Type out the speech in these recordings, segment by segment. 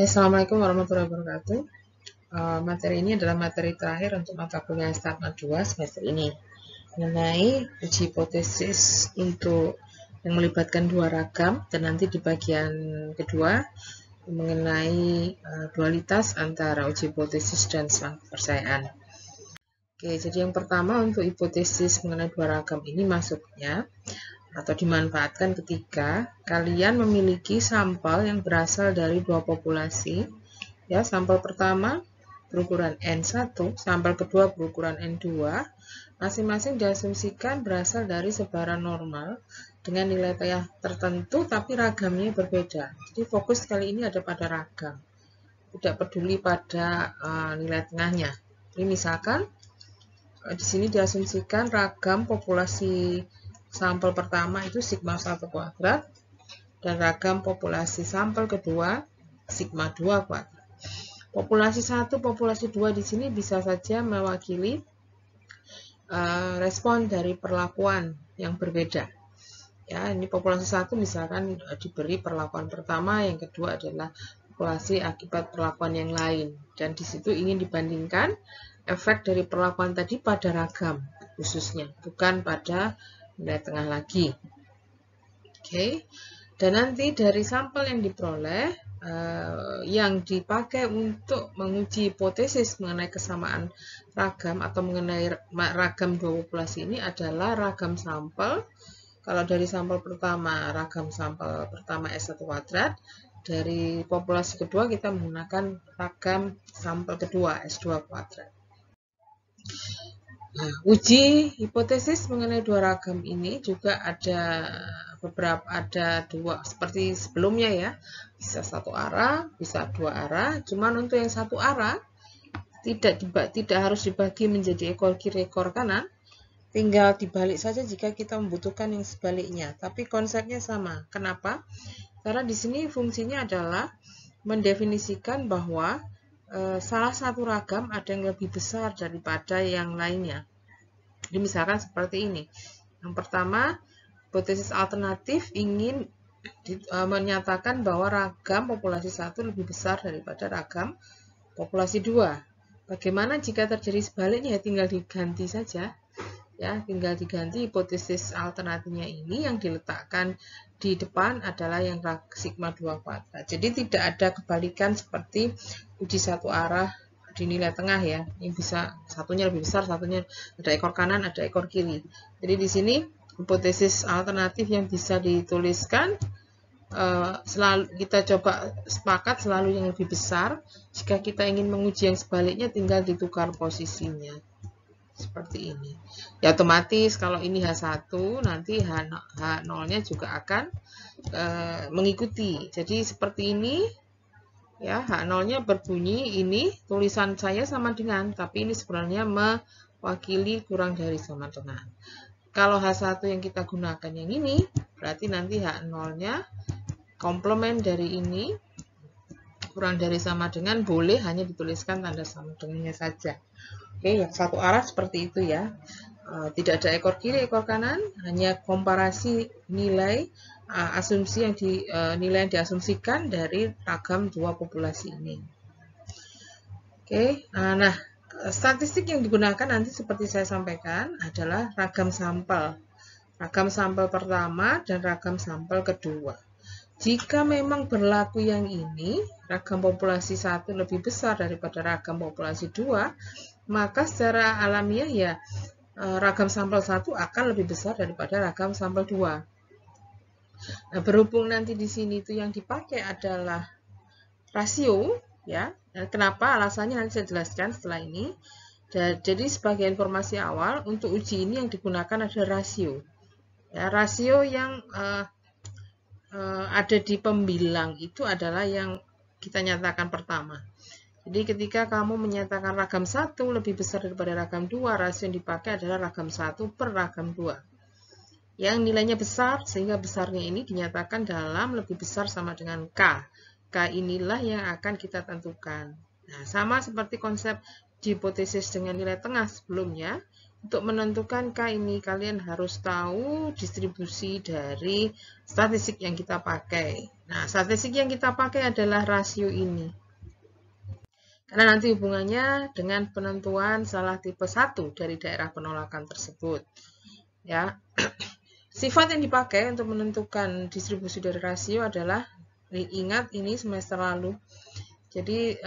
Assalamualaikum warahmatullahi wabarakatuh. Materi ini adalah materi terakhir untuk mata kuliah Startma 2 semester ini mengenai uji hipotesis untuk yang melibatkan dua ragam, dan nanti di bagian kedua mengenai dualitas antara uji hipotesis dan selang kepercayaan. Oke, jadi yang pertama untuk hipotesis mengenai dua ragam ini masuknya atau dimanfaatkan ketika kalian memiliki sampel yang berasal dari dua populasi. Ya, sampel pertama berukuran N1, sampel kedua berukuran N2, masing-masing diasumsikan berasal dari sebaran normal dengan nilai pH tertentu tapi ragamnya berbeda. Jadi fokus kali ini ada pada ragam, tidak peduli pada nilai tengahnya. Jadi misalkan di sini diasumsikan ragam populasi sampel pertama itu sigma 1 kuadrat dan ragam populasi sampel kedua sigma 2 kuadrat. Populasi 1, populasi 2 di sini bisa saja mewakili respon dari perlakuan yang berbeda. Ya, ini populasi 1 misalkan diberi perlakuan pertama, yang kedua adalah populasi akibat perlakuan yang lain. Dan di situ ingin dibandingkan efek dari perlakuan tadi pada ragam khususnya, bukan pada nilai tengah lagi. Oke. Dan nanti dari sampel yang diperoleh, yang dipakai untuk menguji hipotesis mengenai kesamaan ragam atau mengenai ragam dua populasi ini adalah ragam sampel. Kalau dari sampel pertama, ragam sampel pertama S1 kuadrat, dari populasi kedua kita menggunakan ragam sampel kedua S2 kuadrat. Nah, uji hipotesis mengenai dua ragam ini juga ada dua seperti sebelumnya ya, bisa satu arah, bisa dua arah. Cuman untuk yang satu arah tidak harus dibagi menjadi ekor kiri, ekor kanan, tinggal dibalik saja jika kita membutuhkan yang sebaliknya. Tapi konsepnya sama. Kenapa? Karena di sini fungsinya adalah mendefinisikan bahwa salah satu ragam ada yang lebih besar daripada yang lainnya. Jadi misalkan seperti ini. Yang pertama, hipotesis alternatif ingin menyatakan bahwa ragam populasi 1 lebih besar daripada ragam populasi 2. Bagaimana jika terjadi sebaliknya? Tinggal diganti saja. Ya, tinggal diganti hipotesis alternatifnya ini, yang diletakkan di depan adalah yang sigma 2 kuadrat. Jadi tidak ada kebalikan seperti uji satu arah di nilai tengah ya. Ini bisa satunya lebih besar, satunya ada ekor kanan, ada ekor kiri. Jadi di sini hipotesis alternatif yang bisa dituliskan selalu kita coba sepakat selalu yang lebih besar. Jika kita ingin menguji yang sebaliknya, tinggal ditukar posisinya seperti ini. Ya, otomatis kalau ini H1, nanti H0-nya juga akan mengikuti. Jadi seperti ini ya, H0-nya berbunyi ini tulisan saya sama dengan, tapi ini sebenarnya mewakili kurang dari sama dengan. Kalau H1 yang kita gunakan yang ini, berarti nanti H0-nya komplement dari ini kurang dari sama dengan, boleh hanya dituliskan tanda sama dengannya saja. Oke, yang satu arah seperti itu ya. Tidak ada ekor kiri, ekor kanan, hanya komparasi nilai asumsi nilai yang diasumsikan dari ragam dua populasi ini. Oke, nah statistik yang digunakan nanti seperti saya sampaikan adalah ragam sampel pertama dan ragam sampel kedua. Jika memang berlaku yang ini, ragam populasi 1 lebih besar daripada ragam populasi 2, maka secara alamiah ya ragam sampel 1 akan lebih besar daripada ragam sampel 2. Nah, berhubung nanti di sini itu yang dipakai adalah rasio ya. Dan kenapa? Alasannya nanti saya jelaskan setelah ini. Jadi sebagai informasi awal, untuk uji ini yang digunakan adalah rasio. Ya, rasio yang ada di pembilang itu adalah yang kita nyatakan pertama. Jadi ketika kamu menyatakan ragam 1 lebih besar daripada ragam 2, rasio yang dipakai adalah ragam 1 per ragam 2. Yang nilainya besar, sehingga besarnya ini dinyatakan dalam lebih besar sama dengan K. K inilah yang akan kita tentukan. Nah, sama seperti konsep hipotesis dengan nilai tengah sebelumnya. Untuk menentukan K ini, kalian harus tahu distribusi dari statistik yang kita pakai. Nah, statistik yang kita pakai adalah rasio ini. Karena nanti hubungannya dengan penentuan salah tipe 1 dari daerah penolakan tersebut. Ya. Sifat yang dipakai untuk menentukan distribusi dari rasio adalah, ingat ini semester lalu. Jadi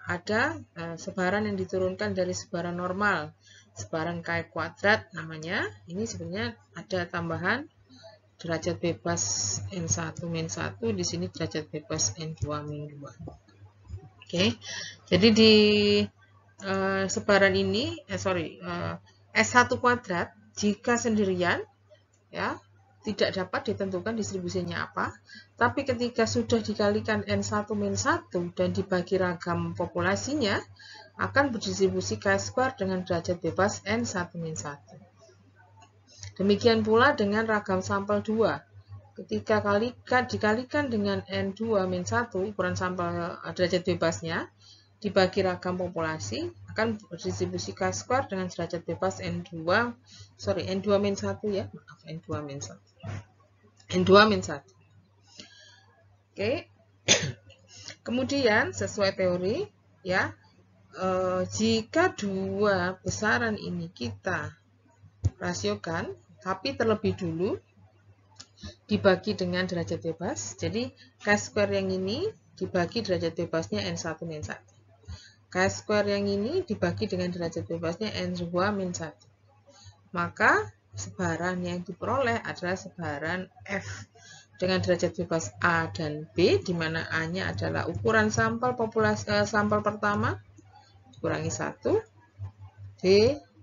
ada sebaran yang diturunkan dari sebaran normal. Sebaran K kuadrat namanya. Ini sebenarnya ada tambahan derajat bebas N1 min 1, di sini derajat bebas N2 min 2. Oke. Jadi di sebaran ini S1 kuadrat jika sendirian ya tidak dapat ditentukan distribusinya apa, tapi ketika sudah dikalikan N1 min 1 dan dibagi ragam populasinya akan berdistribusi K² dengan derajat bebas N1 min 1. Demikian pula dengan ragam sampel 2. Ketika dikalikan dengan N2 min 1, ukuran sampel derajat bebasnya, dibagi ragam populasi, akan berdistribusi K² dengan derajat bebas N2 min 1 ya, maaf, N2 min 1. N2 min 1. Oke. Kemudian, sesuai teori, ya, jika dua besaran ini kita rasiokan, tapi terlebih dulu dibagi dengan derajat bebas, jadi K² yang ini dibagi derajat bebasnya N1 min 1. K² yang ini dibagi dengan derajat bebasnya N2 min 1. Maka sebaran yang diperoleh adalah sebaran F dengan derajat bebas A dan B, di mana A-nya adalah ukuran sampel sampel pertama dikurangi 1, B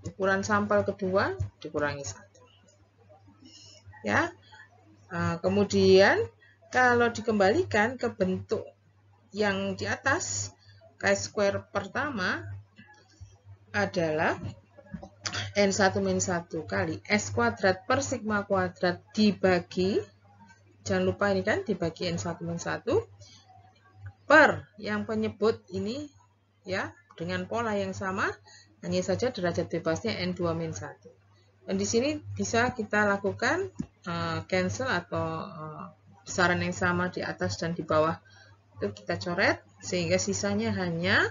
ukuran sampel kedua dikurangi 1. Ya. Kemudian kalau dikembalikan ke bentuk yang di atas, K² pertama adalah N1 min 1 kali S kuadrat per sigma kuadrat dibagi, jangan lupa ini kan dibagi N1 min 1 per yang penyebut ini ya dengan pola yang sama, hanya saja derajat bebasnya N2 min 1. Dan di sini bisa kita lakukan cancel atau besaran yang sama di atas dan di bawah itu kita coret, sehingga sisanya hanya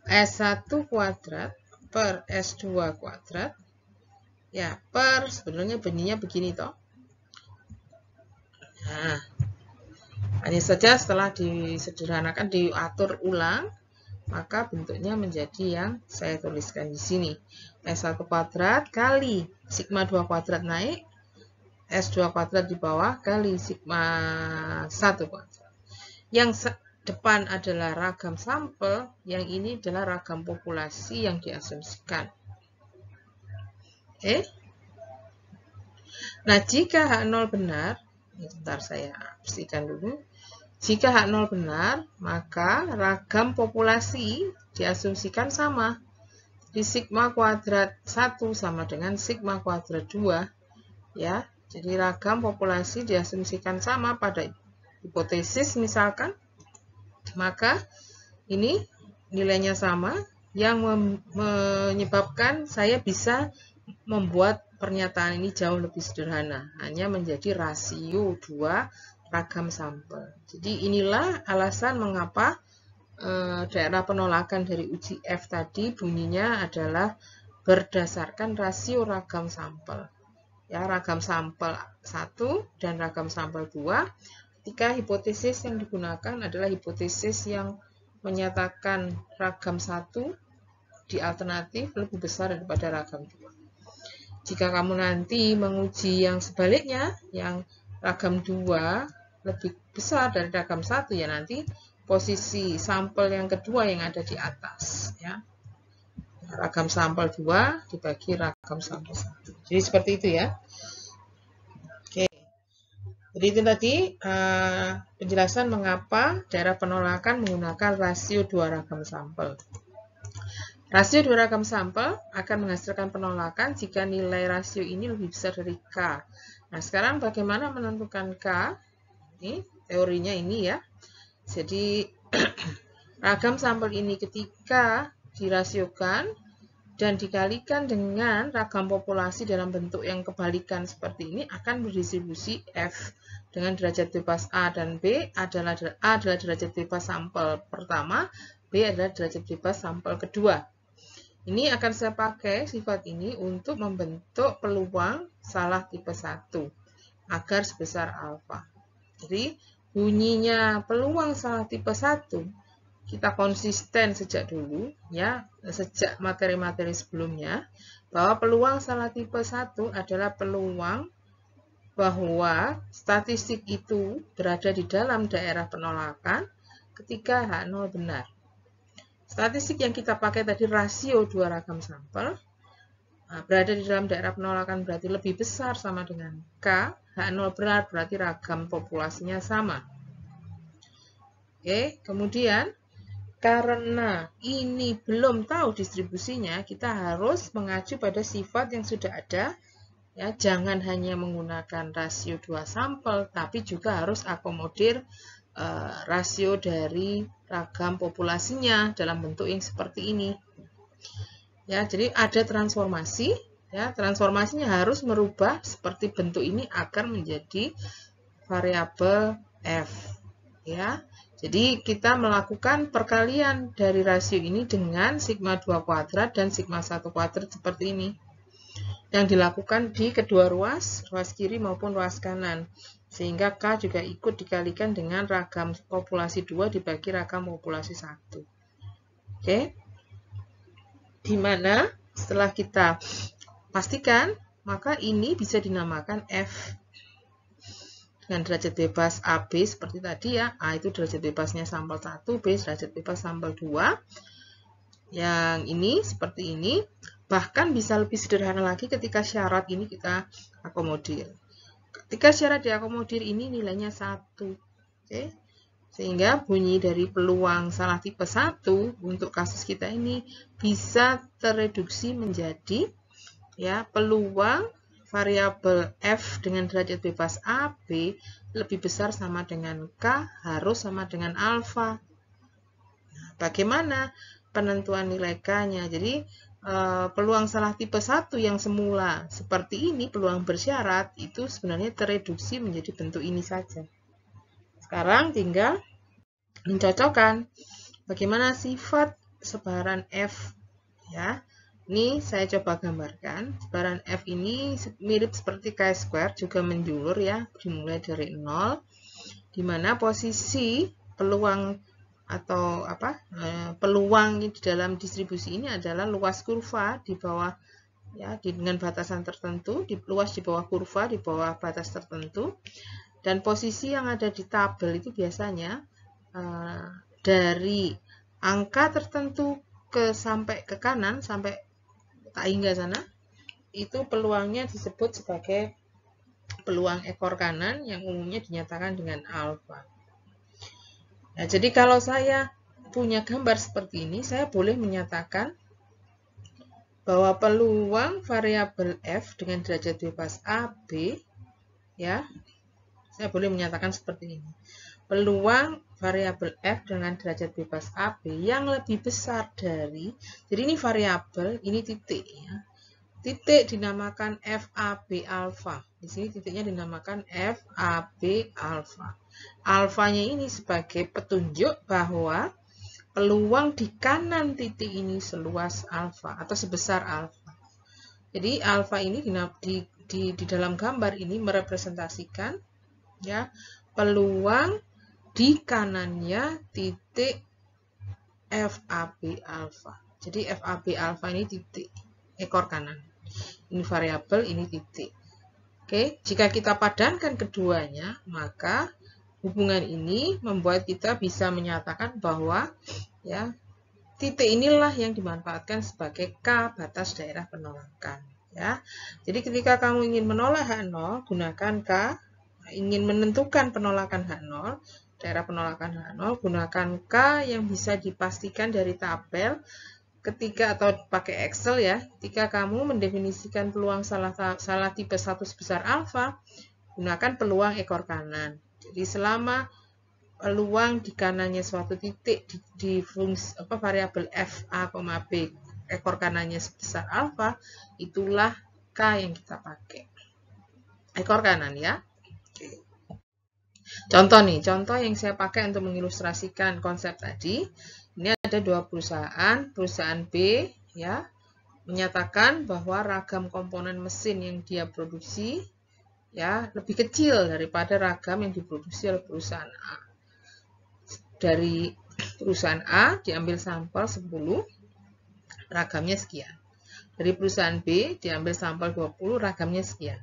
S1 kuadrat per S2 kuadrat ya, per sebenarnya benihnya begini toh. Nah, hanya saja setelah disederhanakan, diatur ulang, maka bentuknya menjadi yang saya tuliskan di sini. S1 kuadrat kali sigma 2 kuadrat naik, S2 kuadrat di bawah kali sigma 1 kuadrat. Yang depan adalah ragam sampel, yang ini adalah ragam populasi yang diasumsikan. Oke. Nah, jika H0 benar, sebentar saya bersihkan dulu. Jika H0 benar, maka ragam populasi diasumsikan sama. Di sigma kuadrat 1 sama dengan sigma kuadrat 2. Ya, jadi ragam populasi diasumsikan sama pada hipotesis misalkan, maka ini nilainya sama, yang menyebabkan saya bisa membuat pernyataan ini jauh lebih sederhana, hanya menjadi rasio 2 ragam sampel. Jadi inilah alasan mengapa daerah penolakan dari uji F tadi bunyinya adalah berdasarkan rasio ragam sampel. Ya, ragam sampel 1 dan ragam sampel 2. Ketika hipotesis yang digunakan adalah hipotesis yang menyatakan ragam 1 di alternatif lebih besar daripada ragam 2. Jika kamu nanti menguji yang sebaliknya, yang ragam 2 lebih besar dari ragam 1, ya nanti posisi sampel yang kedua yang ada di atas. Ya. Ragam sampel 2 dibagi ragam sampel 1. Jadi seperti itu ya. Jadi itu tadi penjelasan mengapa daerah penolakan menggunakan rasio 2 ragam sampel. Rasio 2 ragam sampel akan menghasilkan penolakan jika nilai rasio ini lebih besar dari K. Nah, sekarang bagaimana menentukan K? Ini teorinya ini ya. Jadi ragam sampel ini ketika dirasiokan dan dikalikan dengan ragam populasi dalam bentuk yang kebalikan seperti ini akan berdistribusi F. dengan derajat bebas A dan B adalah A adalah derajat bebas sampel pertama, B adalah derajat bebas sampel kedua. Ini akan saya pakai sifat ini untuk membentuk peluang salah tipe 1 agar sebesar alfa. Jadi bunyinya peluang salah tipe 1 kita konsisten sejak dulu ya, sejak materi-materi sebelumnya, bahwa peluang salah tipe 1 adalah peluang bahwa statistik itu berada di dalam daerah penolakan ketika H0 benar. Statistik yang kita pakai tadi rasio 2 ragam sampel berada di dalam daerah penolakan berarti lebih besar sama dengan K, H0 benar berarti ragam populasinya sama. Oke, kemudian karena ini belum tahu distribusinya, kita harus mengacu pada sifat yang sudah ada. Ya, jangan hanya menggunakan rasio 2 sampel, tapi juga harus akomodir rasio dari ragam populasinya dalam bentuk yang seperti ini. Ya, jadi ada transformasi. Ya, transformasinya harus merubah seperti bentuk ini agar menjadi variabel F. Ya, jadi kita melakukan perkalian dari rasio ini dengan sigma 2 kuadrat dan sigma 1 kuadrat seperti ini. Yang dilakukan di kedua ruas kiri maupun ruas kanan. Sehingga K juga ikut dikalikan dengan ragam populasi 2 dibagi ragam populasi 1. Oke. Dimana setelah kita pastikan, maka ini bisa dinamakan F. Dengan derajat bebas AB seperti tadi ya. A itu derajat bebasnya sampel 1, B derajat bebas sampel 2. Yang ini seperti ini. Bahkan bisa lebih sederhana lagi ketika syarat ini kita akomodir. Ketika syarat diakomodir ini nilainya 1. Oke. Sehingga bunyi dari peluang salah tipe 1 untuk kasus kita ini bisa tereduksi menjadi ya peluang variabel F dengan derajat bebas AB lebih besar sama dengan K harus sama dengan alfa. Nah, bagaimana penentuan nilai K-nya? Jadi peluang salah tipe 1 yang semula seperti ini, peluang bersyarat, itu sebenarnya tereduksi menjadi bentuk ini saja. Sekarang tinggal mencocokkan bagaimana sifat sebaran F. Ya, ini saya coba gambarkan. Sebaran F ini mirip seperti chi-square, juga menjulur ya, dimulai dari 0, di mana posisi peluang atau peluang di dalam distribusi ini adalah luas kurva di bawah ya dengan batasan tertentu, luas di bawah kurva di bawah batas tertentu, dan posisi yang ada di tabel itu biasanya dari angka tertentu sampai ke kanan sampai tak hingga sana itu peluangnya disebut sebagai peluang ekor kanan yang umumnya dinyatakan dengan alfa. Nah, jadi kalau saya punya gambar seperti ini, saya boleh menyatakan bahwa peluang variabel F dengan derajat bebas AB, ya, saya boleh menyatakan seperti ini. Peluang variabel F dengan derajat bebas AB yang lebih besar dari, jadi ini variabel, ini titik, ya. Titik dinamakan FAB alfa. Di sini titiknya dinamakan FAB alfa. Alfanya ini sebagai petunjuk bahwa peluang di kanan titik ini seluas alfa atau sebesar alfa. Jadi alfa ini di dalam gambar ini merepresentasikan ya peluang di kanannya titik FAB alfa. Jadi FAB alfa ini titik ekor kanan. Ini variabel, ini titik. Oke, jika kita padankan keduanya, maka hubungan ini membuat kita bisa menyatakan bahwa ya titik inilah yang dimanfaatkan sebagai K batas daerah penolakan. Ya, jadi ketika kamu ingin menolak H0, gunakan K. Ingin menentukan penolakan H0, daerah penolakan H0, gunakan K yang bisa dipastikan dari tabel. Ketika atau pakai Excel ya, ketika kamu mendefinisikan peluang salah tipe 1 sebesar alfa, gunakan peluang ekor kanan. Jadi selama peluang di kanannya suatu titik di fungsi variabel f a, b ekor kanannya sebesar alfa, itulah K yang kita pakai. Ekor kanan ya. Oke. Contoh nih, contoh yang saya pakai untuk mengilustrasikan konsep tadi. Ini ada dua perusahaan, perusahaan B ya menyatakan bahwa ragam komponen mesin yang dia produksi ya lebih kecil daripada ragam yang diproduksi oleh perusahaan A. Dari perusahaan A diambil sampel 10, ragamnya sekian. Dari perusahaan B diambil sampel 20, ragamnya sekian.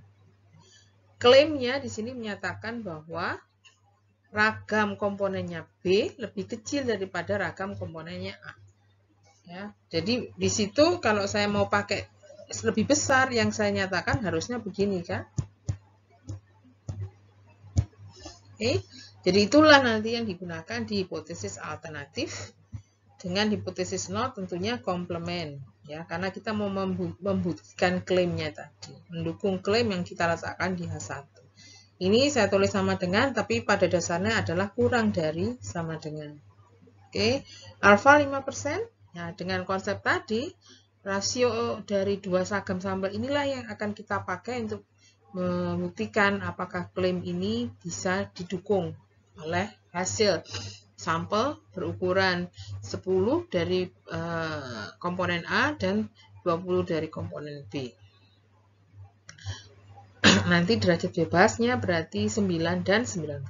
Klaimnya di sini menyatakan bahwa ragam komponennya B lebih kecil daripada ragam komponennya A. Ya, jadi di situ kalau saya mau pakai lebih besar, yang saya nyatakan harusnya begini kan? Oke, jadi itulah nanti yang digunakan di hipotesis alternatif. Dengan hipotesis 0 tentunya komplement, ya, karena kita mau membuktikan klaimnya tadi, mendukung klaim yang kita letakkan di H1. Ini saya tulis sama dengan, tapi pada dasarnya adalah kurang dari sama dengan. Oke, alfa 5%. Nah, dengan konsep tadi, rasio dari dua seragam sampel inilah yang akan kita pakai untuk membuktikan apakah klaim ini bisa didukung oleh hasil sampel berukuran 10 dari komponen A dan 20 dari komponen B. Nanti derajat bebasnya berarti 9 dan 19.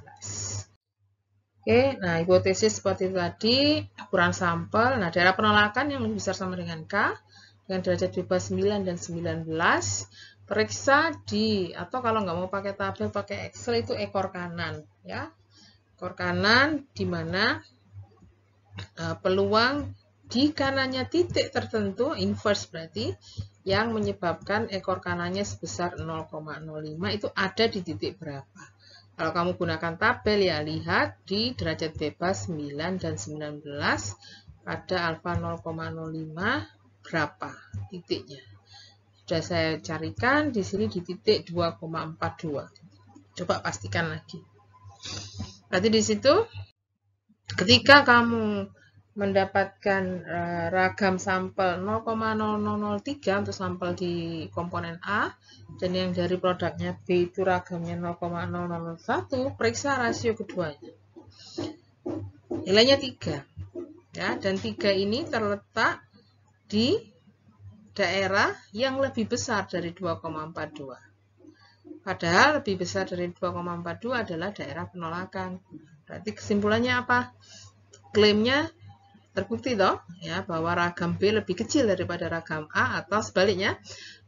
Oke, nah hipotesis seperti tadi, ukuran sampel, nah daerah penolakan yang lebih besar sama dengan K, dengan derajat bebas 9 dan 19, periksa di, atau kalau nggak mau pakai tabel, pakai Excel itu ekor kanan, ya. Ekor kanan, di mana peluang di kanannya titik tertentu, inverse berarti, yang menyebabkan ekor kanannya sebesar 0,05 itu ada di titik berapa. Kalau kamu gunakan tabel ya lihat di derajat bebas 9 dan 19 pada alfa 0,05 berapa titiknya. Sudah saya carikan di sini di titik 2,42. Coba pastikan lagi. Berarti di situ ketika kamu mendapatkan ragam sampel 0,0003 untuk sampel di komponen A dan yang dari produknya B itu ragamnya 0,001, periksa rasio keduanya. Nilainya 3. Ya, dan 3 ini terletak di daerah yang lebih besar dari 2,42. Padahal lebih besar dari 2,42 adalah daerah penolakan. Berarti kesimpulannya apa? Klaimnya terbukti toh ya bahwa ragam B lebih kecil daripada ragam A, atau sebaliknya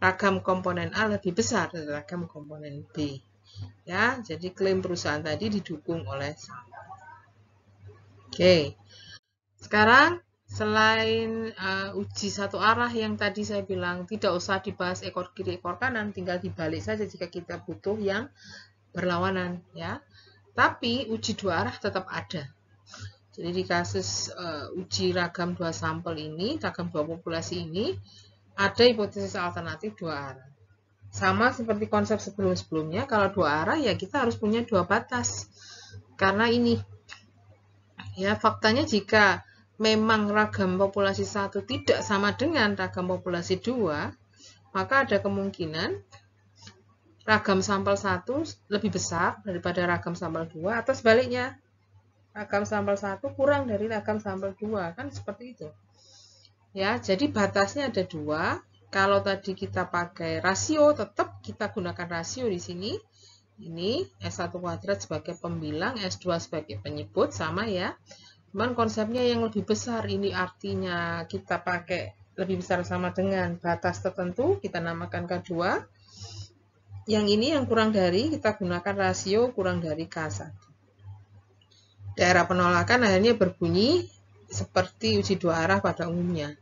ragam komponen A lebih besar dari ragam komponen B. Ya, jadi klaim perusahaan tadi didukung oleh sampel. Oke. Sekarang selain uji satu arah yang tadi saya bilang tidak usah dibahas ekor kiri ekor kanan, tinggal dibalik saja jika kita butuh yang berlawanan ya. Tapi uji dua arah tetap ada. Jadi di kasus uji ragam dua sampel ini, ragam dua populasi ini, ada hipotesis alternatif dua arah. Sama seperti konsep sebelum-sebelumnya, kalau dua arah ya kita harus punya dua batas. Karena ini, ya faktanya jika memang ragam populasi 1 tidak sama dengan ragam populasi 2, maka ada kemungkinan ragam sampel 1 lebih besar daripada ragam sampel 2, atau sebaliknya. Ragam sampel 1 kurang dari ragam sampel 2, kan seperti itu. Ya, jadi batasnya ada 2. Kalau tadi kita pakai rasio, tetap kita gunakan rasio di sini. Ini S1 kuadrat sebagai pembilang, S2 sebagai penyebut, sama ya. Cuman konsepnya yang lebih besar, ini artinya kita pakai lebih besar sama dengan batas tertentu, kita namakan K2. Yang ini yang kurang dari, kita gunakan rasio kurang dari K1. Daerah penolakan akhirnya berbunyi seperti uji dua arah pada umumnya.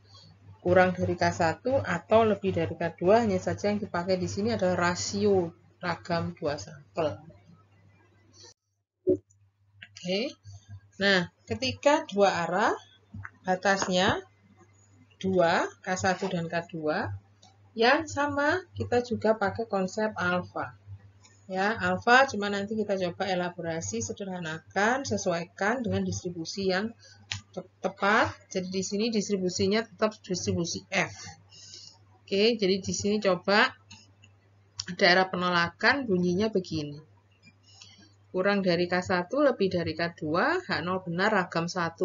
Kurang dari K1 atau lebih dari K2, hanya saja yang dipakai di sini adalah rasio ragam dua sampel. Oke. Nah, ketika dua arah, batasnya 2, K1 dan K2, yang sama kita juga pakai konsep alfa. Ya, alfa cuma nanti kita coba elaborasi, sederhanakan, sesuaikan dengan distribusi yang tepat. Jadi di sini distribusinya tetap distribusi F. Oke, jadi di sini coba daerah penolakan bunyinya begini. Kurang dari K1 lebih dari K2, H0 benar, ragam 1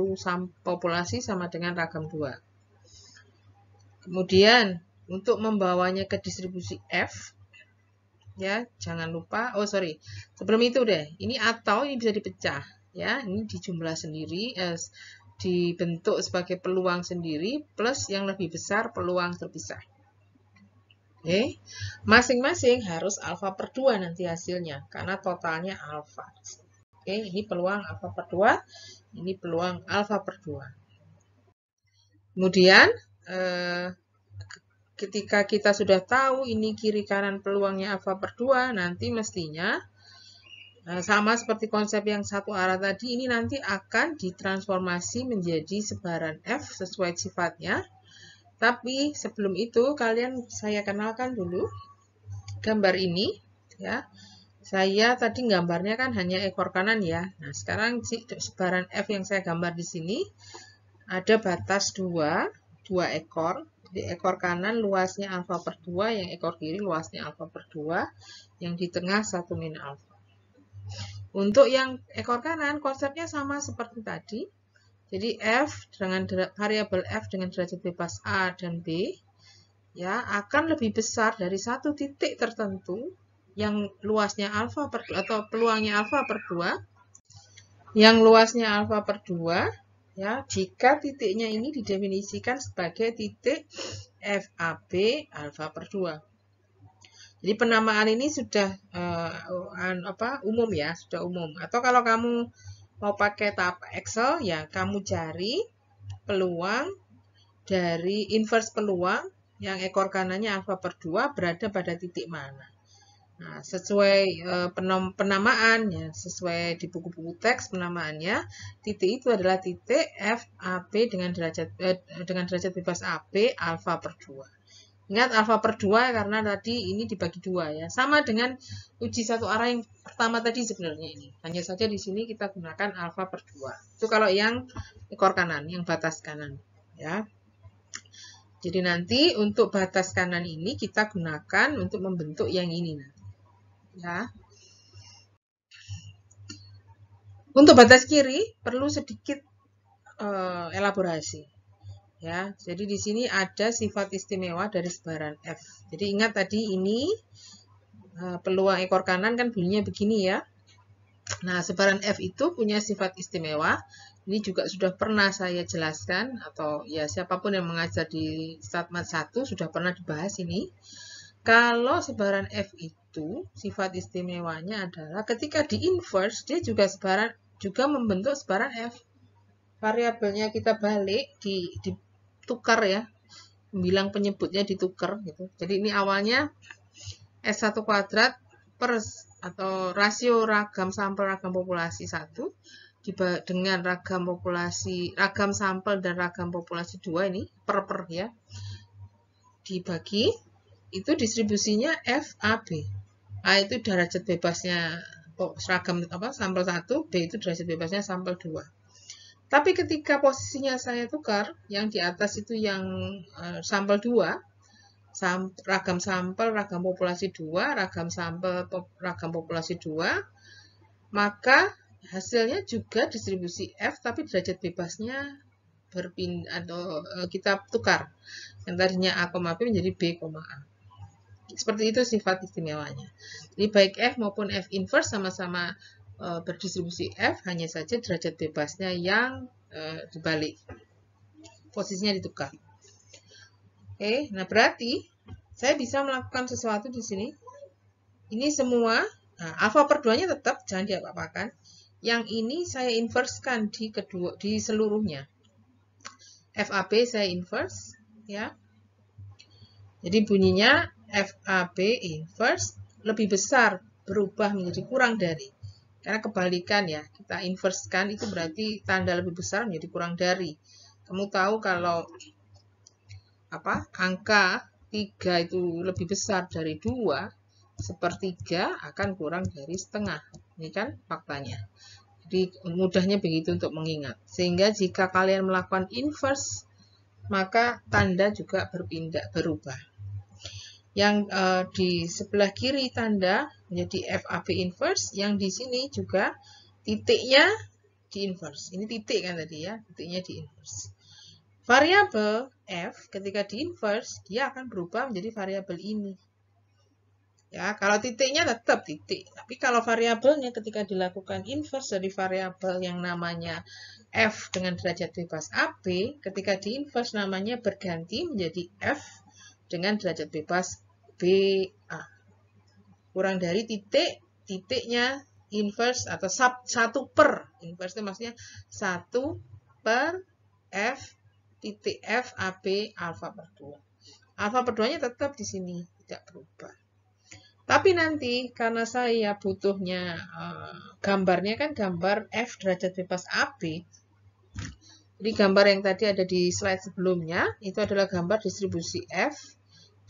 populasi sama dengan ragam 2. Kemudian, untuk membawanya ke distribusi F, ya, jangan lupa, sebelum itu deh, ini atau ini bisa dipecah, ya, ini dijumlah sendiri, dibentuk sebagai peluang sendiri, plus yang lebih besar peluang terpisah. Oke, masing-masing harus alfa per 2 nanti hasilnya, karena totalnya alfa. Oke, ini peluang alfa per 2, ini peluang alfa per 2. Kemudian, ketika kita sudah tahu ini kiri kanan peluangnya alfa per 2, nanti mestinya sama seperti konsep yang satu arah tadi, ini nanti akan ditransformasi menjadi sebaran F sesuai sifatnya. Tapi sebelum itu saya kenalkan dulu gambar ini, ya. Saya tadi gambarnya kan hanya ekor kanan ya. Nah, sekarang sebaran F yang saya gambar di sini ada batas 2 ekor. Jadi ekor kanan luasnya alfa per 2, yang ekor kiri luasnya alfa per 2, yang di tengah 1 min alfa. Untuk yang ekor kanan konsepnya sama seperti tadi. Jadi F dengan variabel F dengan derajat bebas A dan B, ya, akan lebih besar dari satu titik tertentu yang luasnya alfa per 2 atau peluangnya alfa per 2, yang luasnya alfa per 2, ya, jika titiknya ini didefinisikan sebagai titik FAB alfa per 2. Jadi penamaan ini sudah umum ya, sudah umum. Atau kalau kamu mau pakai tab Excel, ya kamu cari peluang dari inverse peluang yang ekor kanannya alfa per 2 berada pada titik mana. Nah, sesuai penamaan, ya, sesuai di buku-buku teks penamaannya, titik itu adalah titik FAB dengan derajat bebas AB alfa per 2. Ingat alfa per 2 karena tadi ini dibagi 2 ya. Sama dengan uji satu arah yang pertama tadi sebenarnya ini. Hanya saja di sini kita gunakan alfa per 2. Itu kalau yang ekor kanan, yang batas kanan ya. Jadi nanti untuk batas kanan ini kita gunakan untuk membentuk yang ini nanti. Ya. Untuk batas kiri perlu sedikit elaborasi. Ya, jadi di sini ada sifat istimewa dari sebaran F. Jadi ingat tadi ini peluang ekor kanan kan bunyinya begini ya. Nah, sebaran F itu punya sifat istimewa. Ini juga sudah pernah saya jelaskan, atau ya siapapun yang mengajar di Statmat 1 sudah pernah dibahas ini. Kalau sebaran F itu sifat istimewanya adalah ketika di inverse dia juga membentuk sebaran F. Variabelnya kita balik ditukar ya, bilang penyebutnya ditukar gitu. Jadi ini awalnya S1 kuadrat per atau rasio ragam sampel ragam populasi 1 dengan ragam sampel dan ragam populasi 2 ini per ya, dibagi itu distribusinya FAB. A itu derajat bebasnya sampel 1, B itu derajat bebasnya sampel 2. Tapi ketika posisinya saya tukar, yang di atas itu yang sampel 2, ragam sampel, ragam populasi 2, ragam sampel, ragam populasi 2, maka hasilnya juga distribusi F, tapi derajat bebasnya berpindah atau kita tukar. Yang tadinya A, B menjadi B, A. Seperti itu sifat istimewanya. Jadi baik F maupun F inverse sama-sama berdistribusi F, hanya saja derajat bebasnya yang dibalik, posisinya ditukar. Oke, nah berarti saya bisa melakukan sesuatu di sini. Ini semua, nah, alfa per 2-nya tetap jangan diapa-apakan. Yang ini saya inversekan di seluruhnya. FAB saya inverse, ya. Jadi bunyinya FAB inverse lebih besar, berubah menjadi kurang dari. Karena kebalikan ya, kita inversekan itu berarti tanda lebih besar menjadi kurang dari. Kamu tahu kalau angka 3 itu lebih besar dari 2, sepertiga akan kurang dari setengah. Ini kan faktanya. Jadi mudahnya begitu untuk mengingat. Sehingga jika kalian melakukan inverse, maka tanda juga berubah. Yang di sebelah kiri tanda menjadi FAB inverse, yang di sini juga titiknya di inverse. Ini titik kan tadi ya, titiknya di inverse. Variabel F ketika di inverse, dia akan berubah menjadi variabel ini. Ya, kalau titiknya tetap titik. Tapi kalau variabelnya ketika dilakukan inverse dari variabel yang namanya F dengan derajat bebas AB, ketika di inverse namanya berganti menjadi F dengan derajat bebas BA. Kurang dari titik, titiknya inverse atau 1 per. Inverse itu maksudnya 1 per F titik F AB alfa per 2. Alfa per 2-nya tetap di sini, tidak berubah. Tapi nanti karena saya butuhnya gambarnya kan gambar F derajat bebas AB. Jadi gambar yang tadi ada di slide sebelumnya itu adalah gambar distribusi F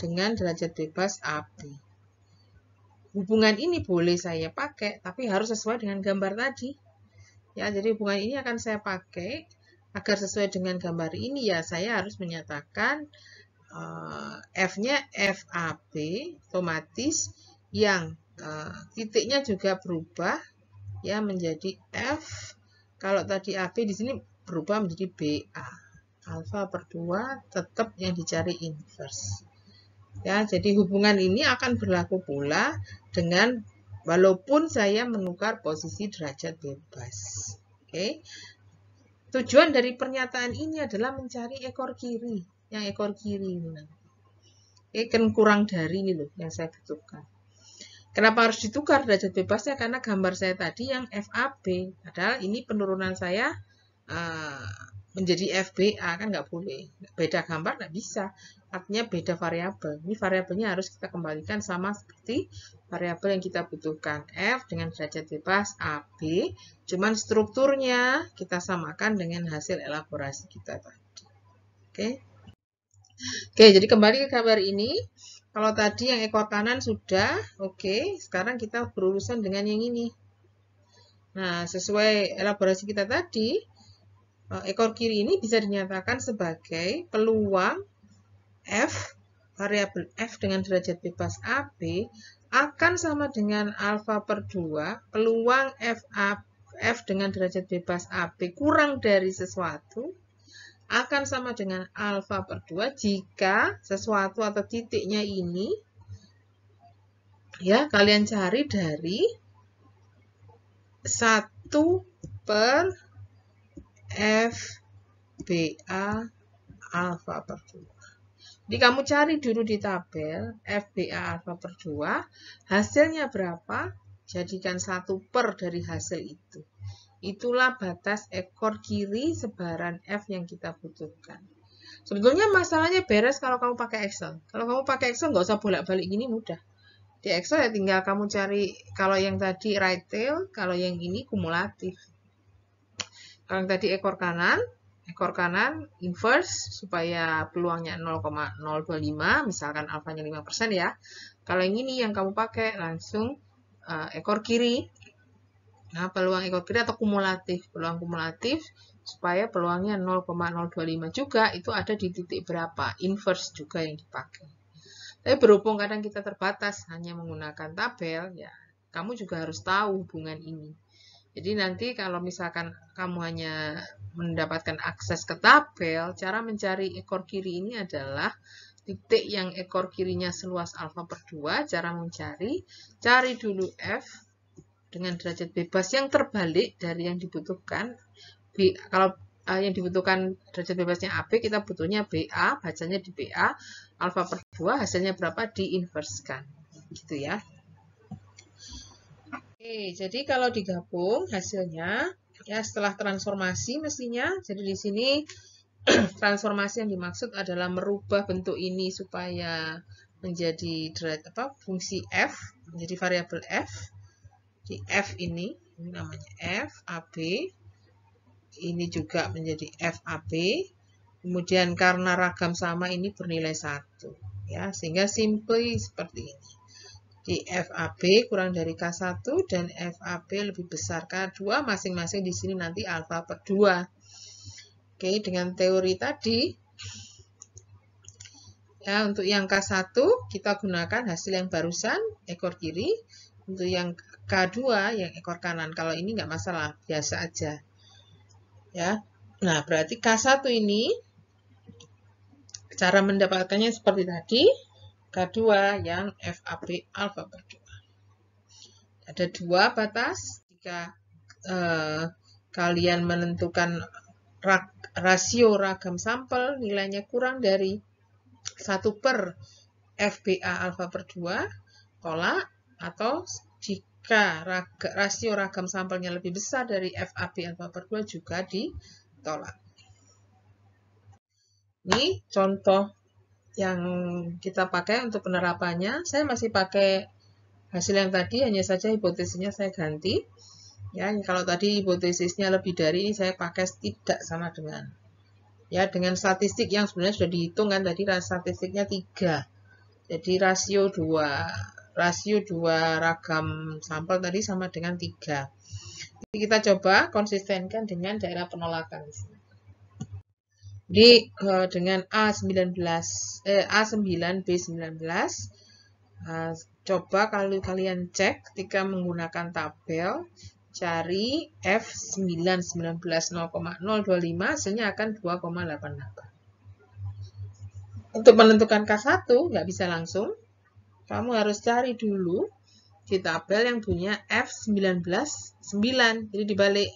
dengan derajat bebas AB. Hubungan ini boleh saya pakai, tapi harus sesuai dengan gambar tadi. Ya, jadi hubungan ini akan saya pakai agar sesuai dengan gambar ini ya saya harus menyatakan F-nya FAB otomatis yang titiknya juga berubah ya menjadi F. Kalau tadi AB di sini berubah menjadi BA. Alfa per 2 tetap yang dicari inverse. Ya, jadi hubungan ini akan berlaku pula dengan walaupun saya menukar posisi derajat bebas. Oke. Tujuan dari pernyataan ini adalah mencari ekor kiri. Yang ekor kiri ini. Oke, kan kurang dari ini loh yang saya butuhkan. Kenapa harus ditukar derajat bebasnya? Karena gambar saya tadi yang FAB. Padahal ini penurunan saya menjadi FBA, kan nggak boleh. Beda gambar nggak bisa. Artinya beda variabel. Ini variabelnya harus kita kembalikan sama seperti variabel yang kita butuhkan. F dengan derajat bebas AB. Cuman strukturnya kita samakan dengan hasil elaborasi kita tadi. Oke. Oke, jadi kembali ke gambar ini. Kalau tadi yang ekor kanan sudah, oke. Sekarang kita berurusan dengan yang ini. Nah, sesuai elaborasi kita tadi, ekor kiri ini bisa dinyatakan sebagai peluang F, variabel F dengan derajat bebas AB, akan sama dengan alfa per 2, peluang F dengan derajat bebas AB kurang dari sesuatu, akan sama dengan alfa per 2 jika sesuatu atau titiknya ini ya kalian cari dari 1 per FBA alfa per 2. Jadi kamu cari dulu di tabel FBA alfa per 2, hasilnya berapa? Jadikan 1 per dari hasil itu. Itulah batas ekor kiri sebaran F yang kita butuhkan. Sebetulnya masalahnya beres kalau kamu pakai Excel. Kalau kamu pakai Excel nggak usah bolak-balik gini, mudah. Di Excel ya tinggal kamu cari, kalau yang tadi right tail, kalau yang ini kumulatif. Kalau yang tadi ekor kanan inverse supaya peluangnya 0,025, misalkan alfanya 5% ya. Kalau yang ini yang kamu pakai langsung ekor kiri. Nah, peluang ekor kiri atau kumulatif, peluang kumulatif supaya peluangnya 0,025 juga itu ada di titik berapa, inverse juga yang dipakai. Tapi berhubung kadang kita terbatas hanya menggunakan tabel, ya kamu juga harus tahu hubungan ini. Jadi nanti kalau misalkan kamu hanya mendapatkan akses ke tabel, cara mencari ekor kiri ini adalah titik yang ekor kirinya seluas alfa per 2, cara mencari, cari dulu F dengan derajat bebas yang terbalik dari yang dibutuhkan. Kalau yang dibutuhkan derajat bebasnya AB, kita butuhnya BA, bacanya di BA, alfa per 2, hasilnya berapa, diinverskan. Gitu ya. Oke, jadi kalau digabung hasilnya, ya setelah transformasi mestinya, jadi di sini transformasi yang dimaksud adalah merubah bentuk ini supaya menjadi fungsi F, menjadi variabel F. Di F ini namanya F, AB, ini juga menjadi FAB, kemudian karena ragam sama ini bernilai 1, ya, sehingga simply seperti ini. Di FAB kurang dari K1 dan FAB lebih besar K2, masing-masing di sini nanti alfa per 2. Oke, dengan teori tadi, Ya, untuk yang K1 kita gunakan hasil yang barusan, ekor kiri. Untuk yang K2 yang ekor kanan. Kalau ini nggak masalah, biasa aja. Ya. Nah, berarti K1 ini cara mendapatkannya seperti tadi. K2 yang FAB alfa per 2. Ada dua batas. Jika kalian menentukan rasio ragam sampel nilainya kurang dari 1 per FBA alfa per 2, tolak, atau jika rasio ragam sampelnya lebih besar dari FAB alfa per 2 juga ditolak. Ini contoh yang kita pakai untuk penerapannya. Saya masih pakai hasil yang tadi, hanya saja hipotesisnya saya ganti. Ya, kalau tadi hipotesisnya lebih dari ini saya pakai tidak sama dengan. Ya, dengan statistik yang sebenarnya sudah dihitung kan tadi statistiknya 3. Jadi rasio 2 ragam sampel tadi sama dengan 3. Jadi kita coba konsistenkan dengan daerah penolakan di sini. Jadi dengan A9 B19 coba kalau kalian cek ketika menggunakan tabel, cari F9 19 0,025 hasilnya akan 2,88. Untuk menentukan K1 nggak bisa langsung, kamu harus cari dulu di tabel yang punya F19 9, jadi dibalik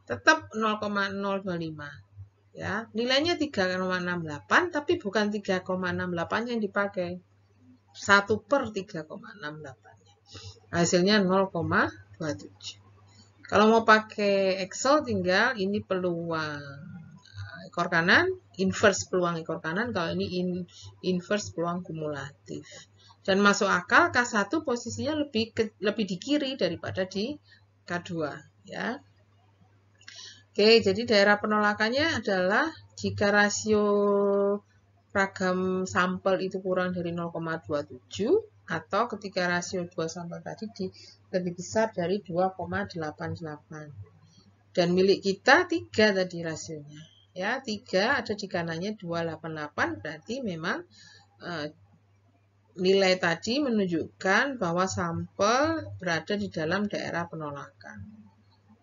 tetap 0,025. Ya, nilainya 3,68 tapi bukan 3,68 yang dipakai. 1 per 3,68. Hasilnya 0,27. Kalau mau pakai Excel tinggal ini peluang ekor kanan, inverse peluang ekor kanan, kalau ini inverse peluang kumulatif. Dan masuk akal K1 posisinya lebih di kiri daripada di K2 ya. Oke, jadi daerah penolakannya adalah jika rasio ragam sampel itu kurang dari 0,27 atau ketika rasio 2 sampel tadi lebih besar dari 2,88. Dan milik kita 3 tadi rasionya. Ya, 3 ada di kanannya 288, berarti memang nilai tadi menunjukkan bahwa sampel berada di dalam daerah penolakan.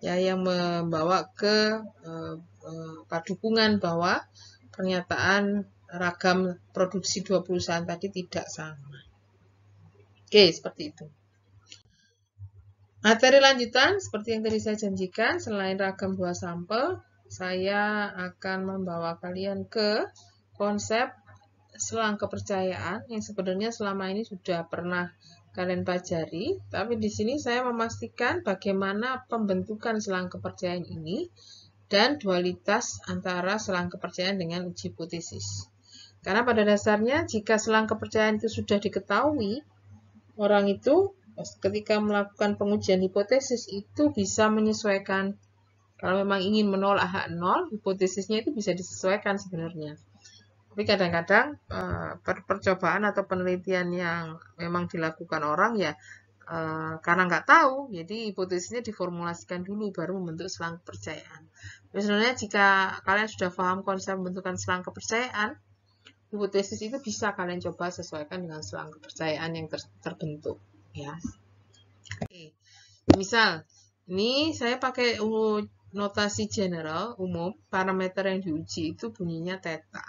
Ya, yang membawa ke dukungan bahwa pernyataan ragam produksi 2 perusahaan tadi tidak sama. Oke, seperti itu. Materi lanjutan, seperti yang tadi saya janjikan, selain ragam 2 sampel, saya akan membawa kalian ke konsep selang kepercayaan yang sebenarnya selama ini sudah pernah kalian pelajari, tapi di sini saya memastikan bagaimana pembentukan selang kepercayaan ini dan dualitas antara selang kepercayaan dengan uji hipotesis. Karena pada dasarnya jika selang kepercayaan itu sudah diketahui, orang itu ketika melakukan pengujian hipotesis itu bisa menyesuaikan. Kalau memang ingin menolak H0, hipotesisnya itu bisa disesuaikan sebenarnya. Tapi kadang-kadang percobaan atau penelitian yang memang dilakukan orang ya karena nggak tahu, jadi hipotesisnya diformulasikan dulu baru membentuk selang kepercayaan. Tapi sebenarnya jika kalian sudah paham konsep pembentukan selang kepercayaan, hipotesis itu bisa kalian coba sesuaikan dengan selang kepercayaan yang terbentuk. Ya. Oke. Misal, ini saya pakai notasi general umum, parameter yang diuji itu bunyinya theta.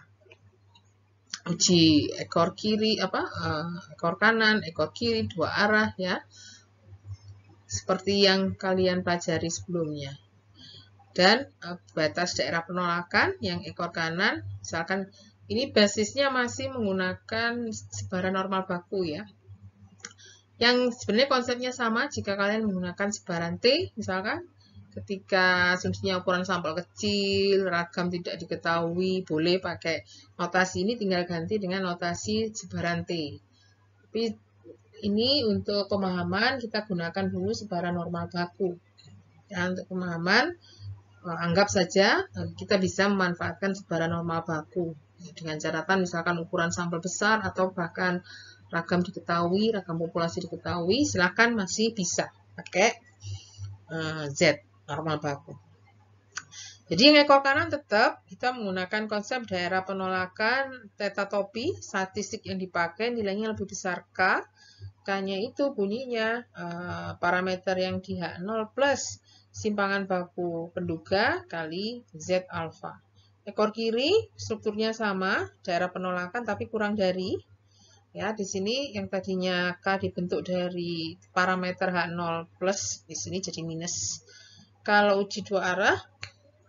Uji ekor kiri ekor kanan, ekor kiri, 2 arah ya. Seperti yang kalian pelajari sebelumnya. Dan batas daerah penolakan yang ekor kanan, misalkan ini basisnya masih menggunakan sebaran normal baku ya. Yang sebenarnya konsepnya sama jika kalian menggunakan sebaran T, misalkan ketika asumsinya ukuran sampel kecil, ragam tidak diketahui, boleh pakai notasi ini, tinggal ganti dengan notasi sebaran T. Tapi ini untuk pemahaman kita gunakan dulu sebaran normal baku. Ya, untuk pemahaman, anggap saja kita bisa memanfaatkan sebaran normal baku. Dengan catatan misalkan ukuran sampel besar atau bahkan ragam diketahui, ragam populasi diketahui, silakan masih bisa pakai Z. Normal baku. Jadi yang ekor kanan tetap kita menggunakan konsep daerah penolakan theta topi, statistik yang dipakai nilainya lebih besar K. K-nya itu bunyinya parameter yang di H0 plus simpangan baku penduga kali Z alfa. Ekor kiri strukturnya sama, daerah penolakan tapi kurang dari. Ya, di sini yang tadinya K dibentuk dari parameter H0 plus, di sini jadi minus. Kalau uji dua arah,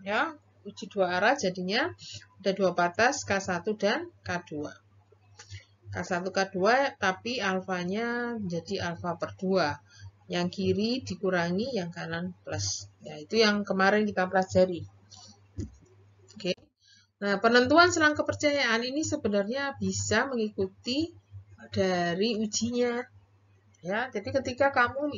ya, uji dua arah jadinya ada dua batas K1 dan K2. K1, K2 tapi alfanya menjadi alfa per 2. Yang kiri dikurangi, yang kanan plus. Ya, itu yang kemarin kita pelajari. Oke. Nah, penentuan selang kepercayaan ini sebenarnya bisa mengikuti dari ujinya. Ya, jadi ketika kamu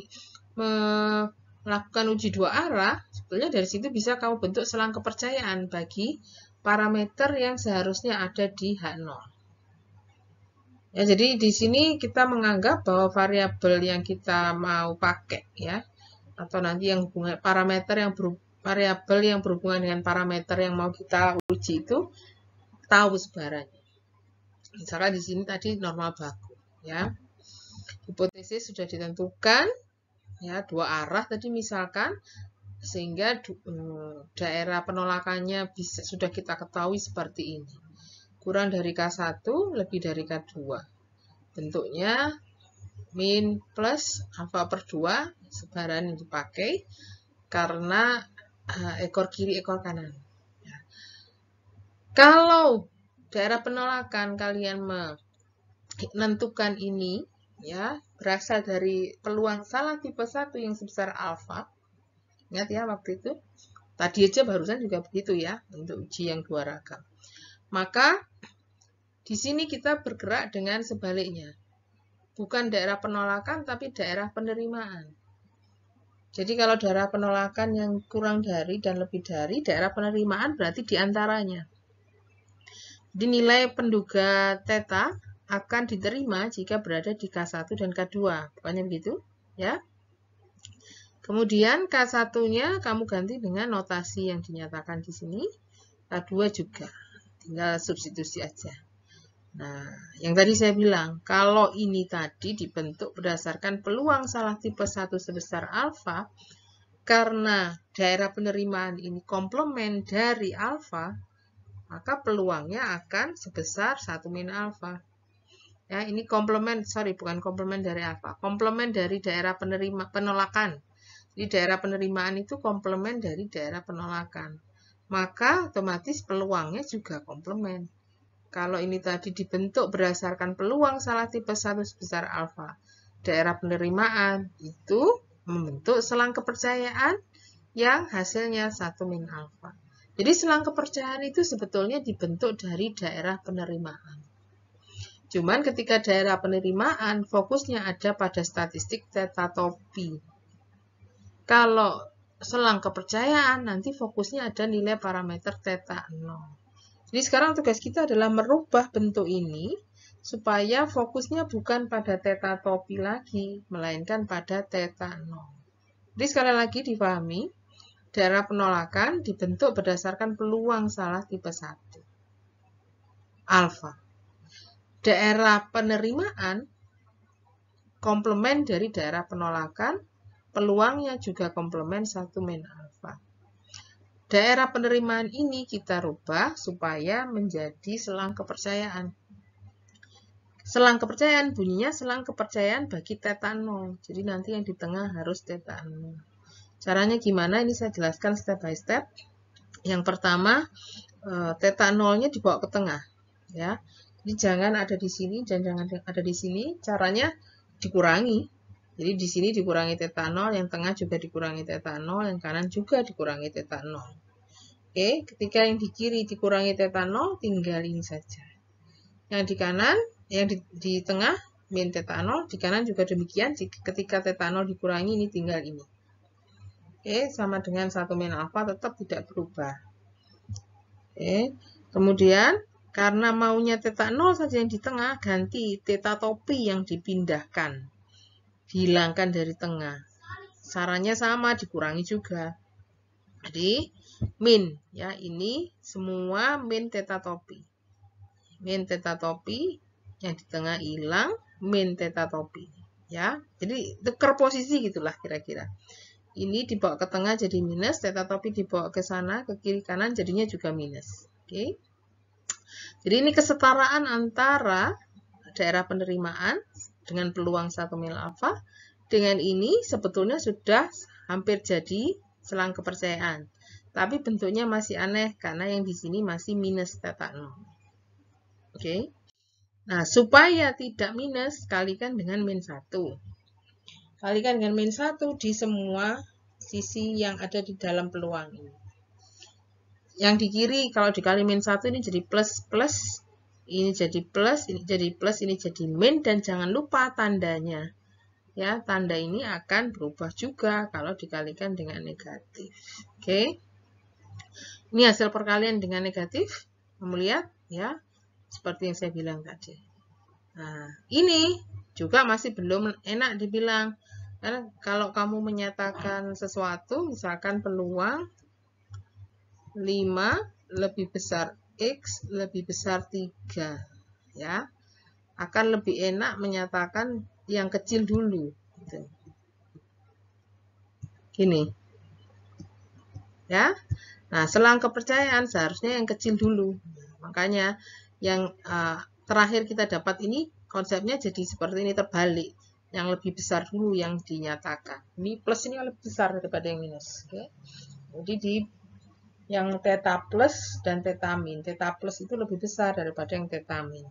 melakukan uji dua arah, sebetulnya dari situ bisa kamu bentuk selang kepercayaan bagi parameter yang seharusnya ada di H0. Ya, jadi di sini kita menganggap bahwa variabel yang kita mau pakai ya, atau nanti yang hubungan parameter yang variabel yang berhubungan dengan parameter yang mau kita uji itu tahu sebarannya. Misalnya di sini tadi normal baku ya. Hipotesis sudah ditentukan ya, dua arah tadi misalkan, sehingga daerah penolakannya sudah kita ketahui seperti ini. Kurang dari K1, lebih dari K2. Bentuknya min plus alfa per 2, sebaran yang dipakai karena ekor kiri, ekor kanan. Ya. Kalau daerah penolakan kalian menentukan ini, ya, berasal dari peluang salah tipe 1 yang sebesar alfa. Ingat ya waktu itu. Tadi aja barusan juga begitu ya, untuk uji yang dua ragam. Maka di sini kita bergerak dengan sebaliknya. Bukan daerah penolakan, tapi daerah penerimaan. Jadi kalau daerah penolakan yang kurang dari dan lebih dari, daerah penerimaan berarti diantaranya. Jadi nilai penduga theta akan diterima jika berada di K1 dan K2. Pokoknya begitu, ya. Kemudian K1-nya kamu ganti dengan notasi yang dinyatakan di sini. K2 juga. Tinggal substitusi aja. Nah, yang tadi saya bilang, kalau ini tadi dibentuk berdasarkan peluang salah tipe 1 sebesar alfa, karena daerah penerimaan ini komplement dari alfa, maka peluangnya akan sebesar 1 min alfa. Ya, ini komplement, bukan komplement dari alfa, komplement dari daerah penolakan. Jadi daerah penerimaan itu komplement dari daerah penolakan. Maka otomatis peluangnya juga komplement. Kalau ini tadi dibentuk berdasarkan peluang salah tipe 1 sebesar alfa, daerah penerimaan itu membentuk selang kepercayaan yang hasilnya 1 min alfa. Jadi selang kepercayaan itu sebetulnya dibentuk dari daerah penerimaan. Cuman ketika daerah penerimaan fokusnya ada pada statistik theta topi. Kalau selang kepercayaan nanti fokusnya ada nilai parameter theta 0. Jadi sekarang tugas kita adalah merubah bentuk ini supaya fokusnya bukan pada theta topi lagi, melainkan pada theta 0. Jadi sekali lagi dipahami, daerah penolakan dibentuk berdasarkan peluang salah tipe 1. Alfa. Daerah penerimaan komplement dari daerah penolakan, peluangnya juga komplement 1 min alfa. Daerah penerimaan ini kita rubah supaya menjadi selang kepercayaan. Selang kepercayaan bunyinya selang kepercayaan bagi theta 0. Jadi nanti yang di tengah harus theta 0. Caranya gimana? Ini saya jelaskan step by step. Yang pertama, theta 0-nya dibawa ke tengah. Ya. Jadi jangan ada di sini dan jangan ada di sini. Caranya dikurangi. Jadi di sini dikurangi theta 0, yang tengah juga dikurangi theta 0, yang kanan juga dikurangi theta 0. Oke, ketika yang di kiri dikurangi theta 0, tinggal ini saja. Yang di kanan, yang di tengah, min theta 0, di kanan juga demikian. Ketika theta 0 dikurangi, ini tinggal ini. Oke, sama dengan 1 min alfa tetap tidak berubah. Oke, kemudian karena maunya theta 0 saja yang di tengah, ganti theta topi yang dipindahkan. Dihilangkan dari tengah. Sarannya sama, dikurangi juga. Jadi, min, ya. Ini semua min theta topi. Min theta topi yang di tengah hilang, min theta topi, ya. Jadi tukar posisi gitulah kira-kira. Ini dibawa ke tengah jadi minus, theta topi dibawa ke sana, ke kiri kanan jadinya juga minus. Oke. Jadi ini kesetaraan antara daerah penerimaan dengan peluang 1 mil alfa. Dengan ini sebetulnya sudah hampir jadi selang kepercayaan. Tapi bentuknya masih aneh karena yang di sini masih minus theta 0. Oke. Nah, supaya tidak minus, kalikan dengan min 1. Kalikan dengan min 1 di semua sisi yang ada di dalam peluang ini. Yang di kiri kalau dikali min 1 ini jadi plus, plus. Ini jadi plus, ini jadi plus, ini jadi min. Dan jangan lupa tandanya. Ya, tanda ini akan berubah juga kalau dikalikan dengan negatif. Oke. Ini hasil perkalian dengan negatif. Kamu lihat, ya. Seperti yang saya bilang tadi. Nah, ini juga masih belum enak dibilang. Karena kalau kamu menyatakan sesuatu, misalkan peluang 5 lebih besar X lebih besar 3, ya, akan lebih enak menyatakan yang kecil dulu. Gitu. Gini. Ya. Nah, selang kepercayaan seharusnya yang kecil dulu. Makanya yang terakhir kita dapat ini konsepnya jadi seperti ini, terbalik. Yang lebih besar dulu yang dinyatakan. Ini plus ini lebih besar daripada yang minus. Oke. Jadi di yang theta plus dan theta min. Theta plus itu lebih besar daripada yang theta min.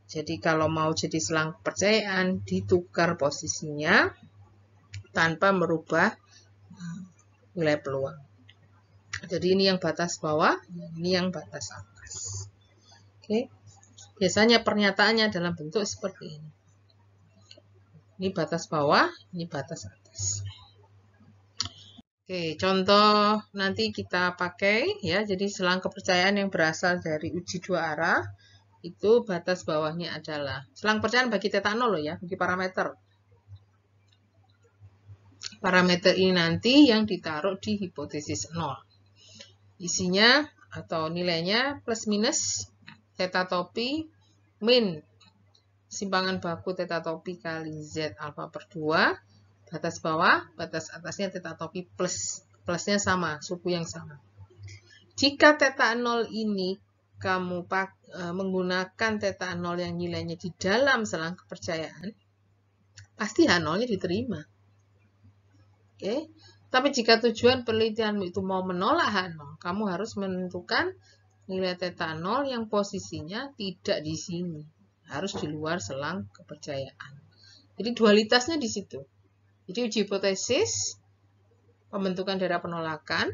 Jadi kalau mau jadi selang kepercayaan, ditukar posisinya tanpa merubah nilai peluang. Jadi ini yang batas bawah, ini yang batas atas. Oke. Biasanya pernyataannya dalam bentuk seperti ini. Ini batas bawah, ini batas atas. Oke, contoh nanti kita pakai ya. Jadi selang kepercayaan yang berasal dari uji dua arah itu batas bawahnya adalah selang kepercayaan bagi theta 0 loh ya, bagi parameter. Parameter ini nanti yang ditaruh di hipotesis 0. Isinya atau nilainya plus minus theta topi min simpangan baku theta topi kali Z alfa per 2, batas bawah, batas atasnya theta topi plus. Plusnya sama, suku yang sama. Jika theta 0 ini kamu menggunakan theta 0 yang nilainya di dalam selang kepercayaan, pasti H0-nya diterima. Oke. Tapi jika tujuan penelitianmu itu mau menolak H0, kamu harus menentukan nilai theta 0 yang posisinya tidak di sini. Harus di luar selang kepercayaan. Jadi dualitasnya di situ. Jadi uji hipotesis, pembentukan daerah penolakan,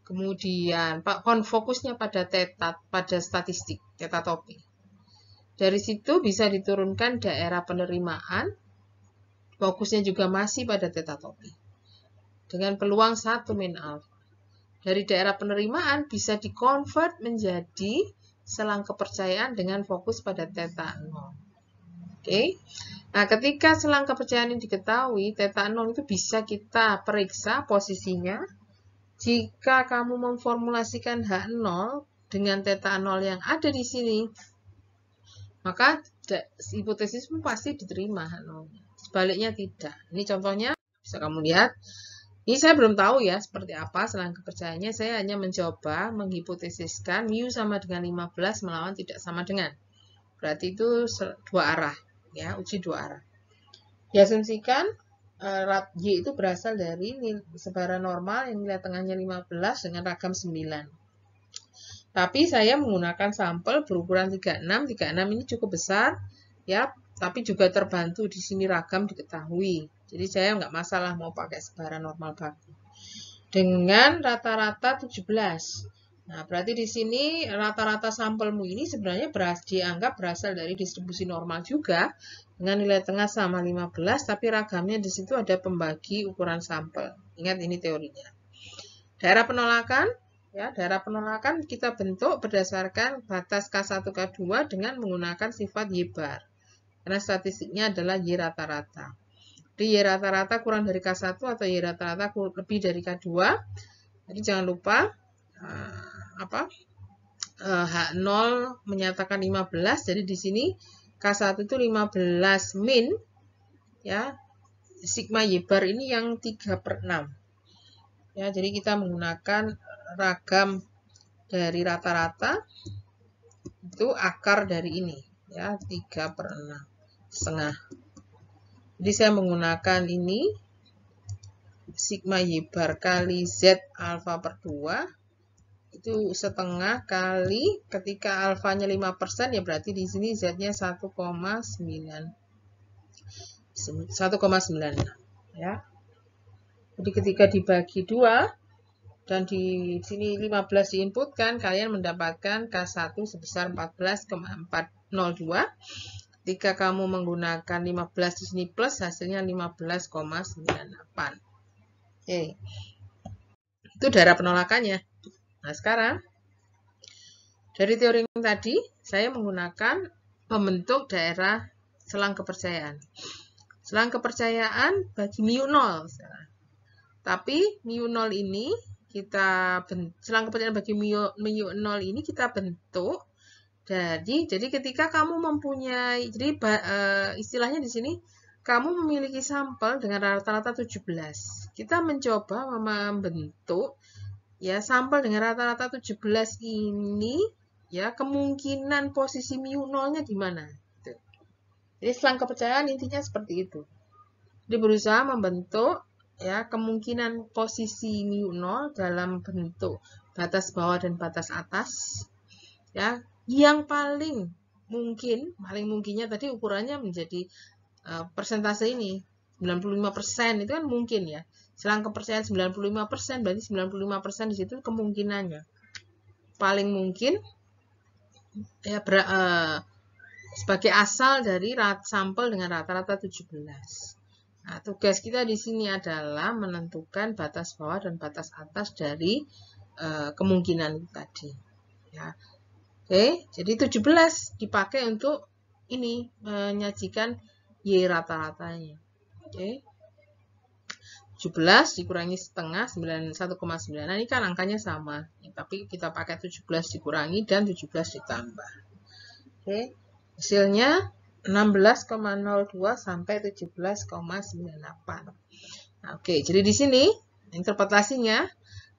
kemudian fokusnya pada theta, pada statistik, theta topi. Dari situ bisa diturunkan daerah penerimaan, fokusnya juga masih pada theta topi. Dengan peluang 1 min alfa. Dari daerah penerimaan bisa dikonvert menjadi selang kepercayaan dengan fokus pada theta 0. Oke. Nah, ketika selang kepercayaan ini diketahui, theta 0 itu bisa kita periksa posisinya. Jika kamu memformulasikan H0 dengan theta 0 yang ada di sini, maka hipotesismu pasti diterima H0. Sebaliknya tidak. Ini contohnya bisa kamu lihat. Ini saya belum tahu ya seperti apa selang kepercayaannya. Saya hanya mencoba menghipotesiskan mu sama dengan 15 melawan tidak sama dengan. Berarti itu dua arah, ya, uji dua arah. Diasumsikan Y itu berasal dari sebaran normal yang nilai tengahnya 15 dengan ragam 9. Tapi saya menggunakan sampel berukuran 36. 36 ini cukup besar, ya, tapi juga terbantu di sini ragam diketahui. Jadi saya nggak masalah mau pakai sebaran normal baku. Dengan rata-rata 17. Nah, berarti di sini rata-rata sampelmu ini sebenarnya dianggap berasal dari distribusi normal juga. Dengan nilai tengah sama 15, tapi ragamnya di situ ada pembagi ukuran sampel. Ingat ini teorinya. Daerah penolakan, ya, daerah penolakan kita bentuk berdasarkan batas K1, K2 dengan menggunakan sifat Y bar. Karena statistiknya adalah Y rata-rata. Y rata-rata kurang dari K1 atau Y rata-rata lebih dari K2, Jadi jangan lupa H0 menyatakan 15. Jadi di sini K1 itu 15 min, ya, sigma Y bar ini yang 3/6. Ya, jadi kita menggunakan ragam dari rata-rata itu akar dari ini, ya, 3/6 setengah. Jadi saya menggunakan ini sigma Y bar kali Z alfa per 2 itu setengah kali, ketika alfanya 5% ya berarti di sini Z-nya 1,96 ya. Jadi ketika dibagi 2 dan di sini 15 diinputkan, kalian mendapatkan K1 sebesar 14,402. Ketika kamu menggunakan 15 di sini plus, hasilnya 15,98. Oke. Itu daerah penolakannya. Nah, sekarang dari teori yang tadi, saya menggunakan membentuk daerah selang kepercayaan. Selang kepercayaan bagi mu 0. Tapi mu 0 ini selang kepercayaan bagi mu 0 ini kita bentuk. Jadi ketika kamu mempunyai, jadi istilahnya di sini kamu memiliki sampel dengan rata-rata 17. Kita mencoba membentuk, ya, sampel dengan rata-rata 17 ini, ya, kemungkinan posisi mu 0-nya di mana. Jadi selang kepercayaan intinya seperti itu. Jadi berusaha membentuk, ya, kemungkinan posisi mu 0 dalam bentuk batas bawah dan batas atas, ya, yang paling mungkinnya tadi ukurannya menjadi persentase ini 95% itu kan mungkin, ya. Selang kepercayaan 95%, berarti 95% di situ kemungkinannya paling mungkin, ya, sebagai asal dari sampel dengan rata-rata 17. Nah, tugas kita di sini adalah menentukan batas bawah dan batas atas dari kemungkinan tadi, ya. Oke, jadi 17 dipakai untuk ini menyajikan Y rata-ratanya. Oke. 17 dikurangi setengah, 1,9. Nah, ini kan angkanya sama, ya, tapi kita pakai 17 dikurangi dan 17 ditambah. Oke, hasilnya 16,02 sampai 17,98. Nah, oke, jadi di sini interpretasinya,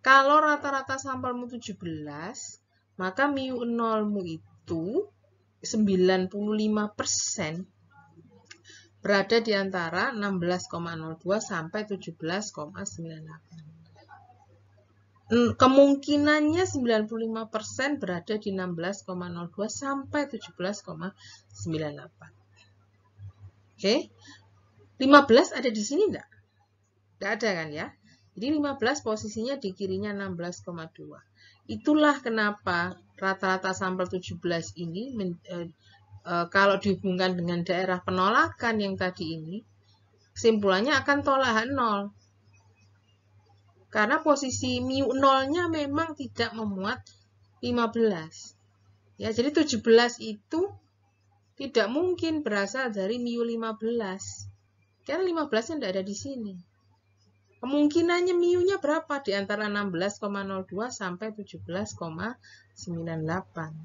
kalau rata-rata sampelmu 17, maka mu 0-mu itu 95% berada di antara 16,02 sampai 17,98. Kemungkinannya 95% berada di 16,02 sampai 17,98. Oke. 15 ada di sini enggak? Enggak ada kan, ya? Jadi 15 posisinya di kirinya 16,2. Itulah kenapa rata-rata sampel 17 ini kalau dihubungkan dengan daerah penolakan yang tadi ini, kesimpulannya akan tolak H0. Karena posisi mu 0-nya memang tidak memuat 15. Ya, jadi 17 itu tidak mungkin berasal dari mu 15. Karena 15-nya tidak ada di sini. Kemungkinannya mu-nya berapa? Di antara 16,02 sampai 17,98.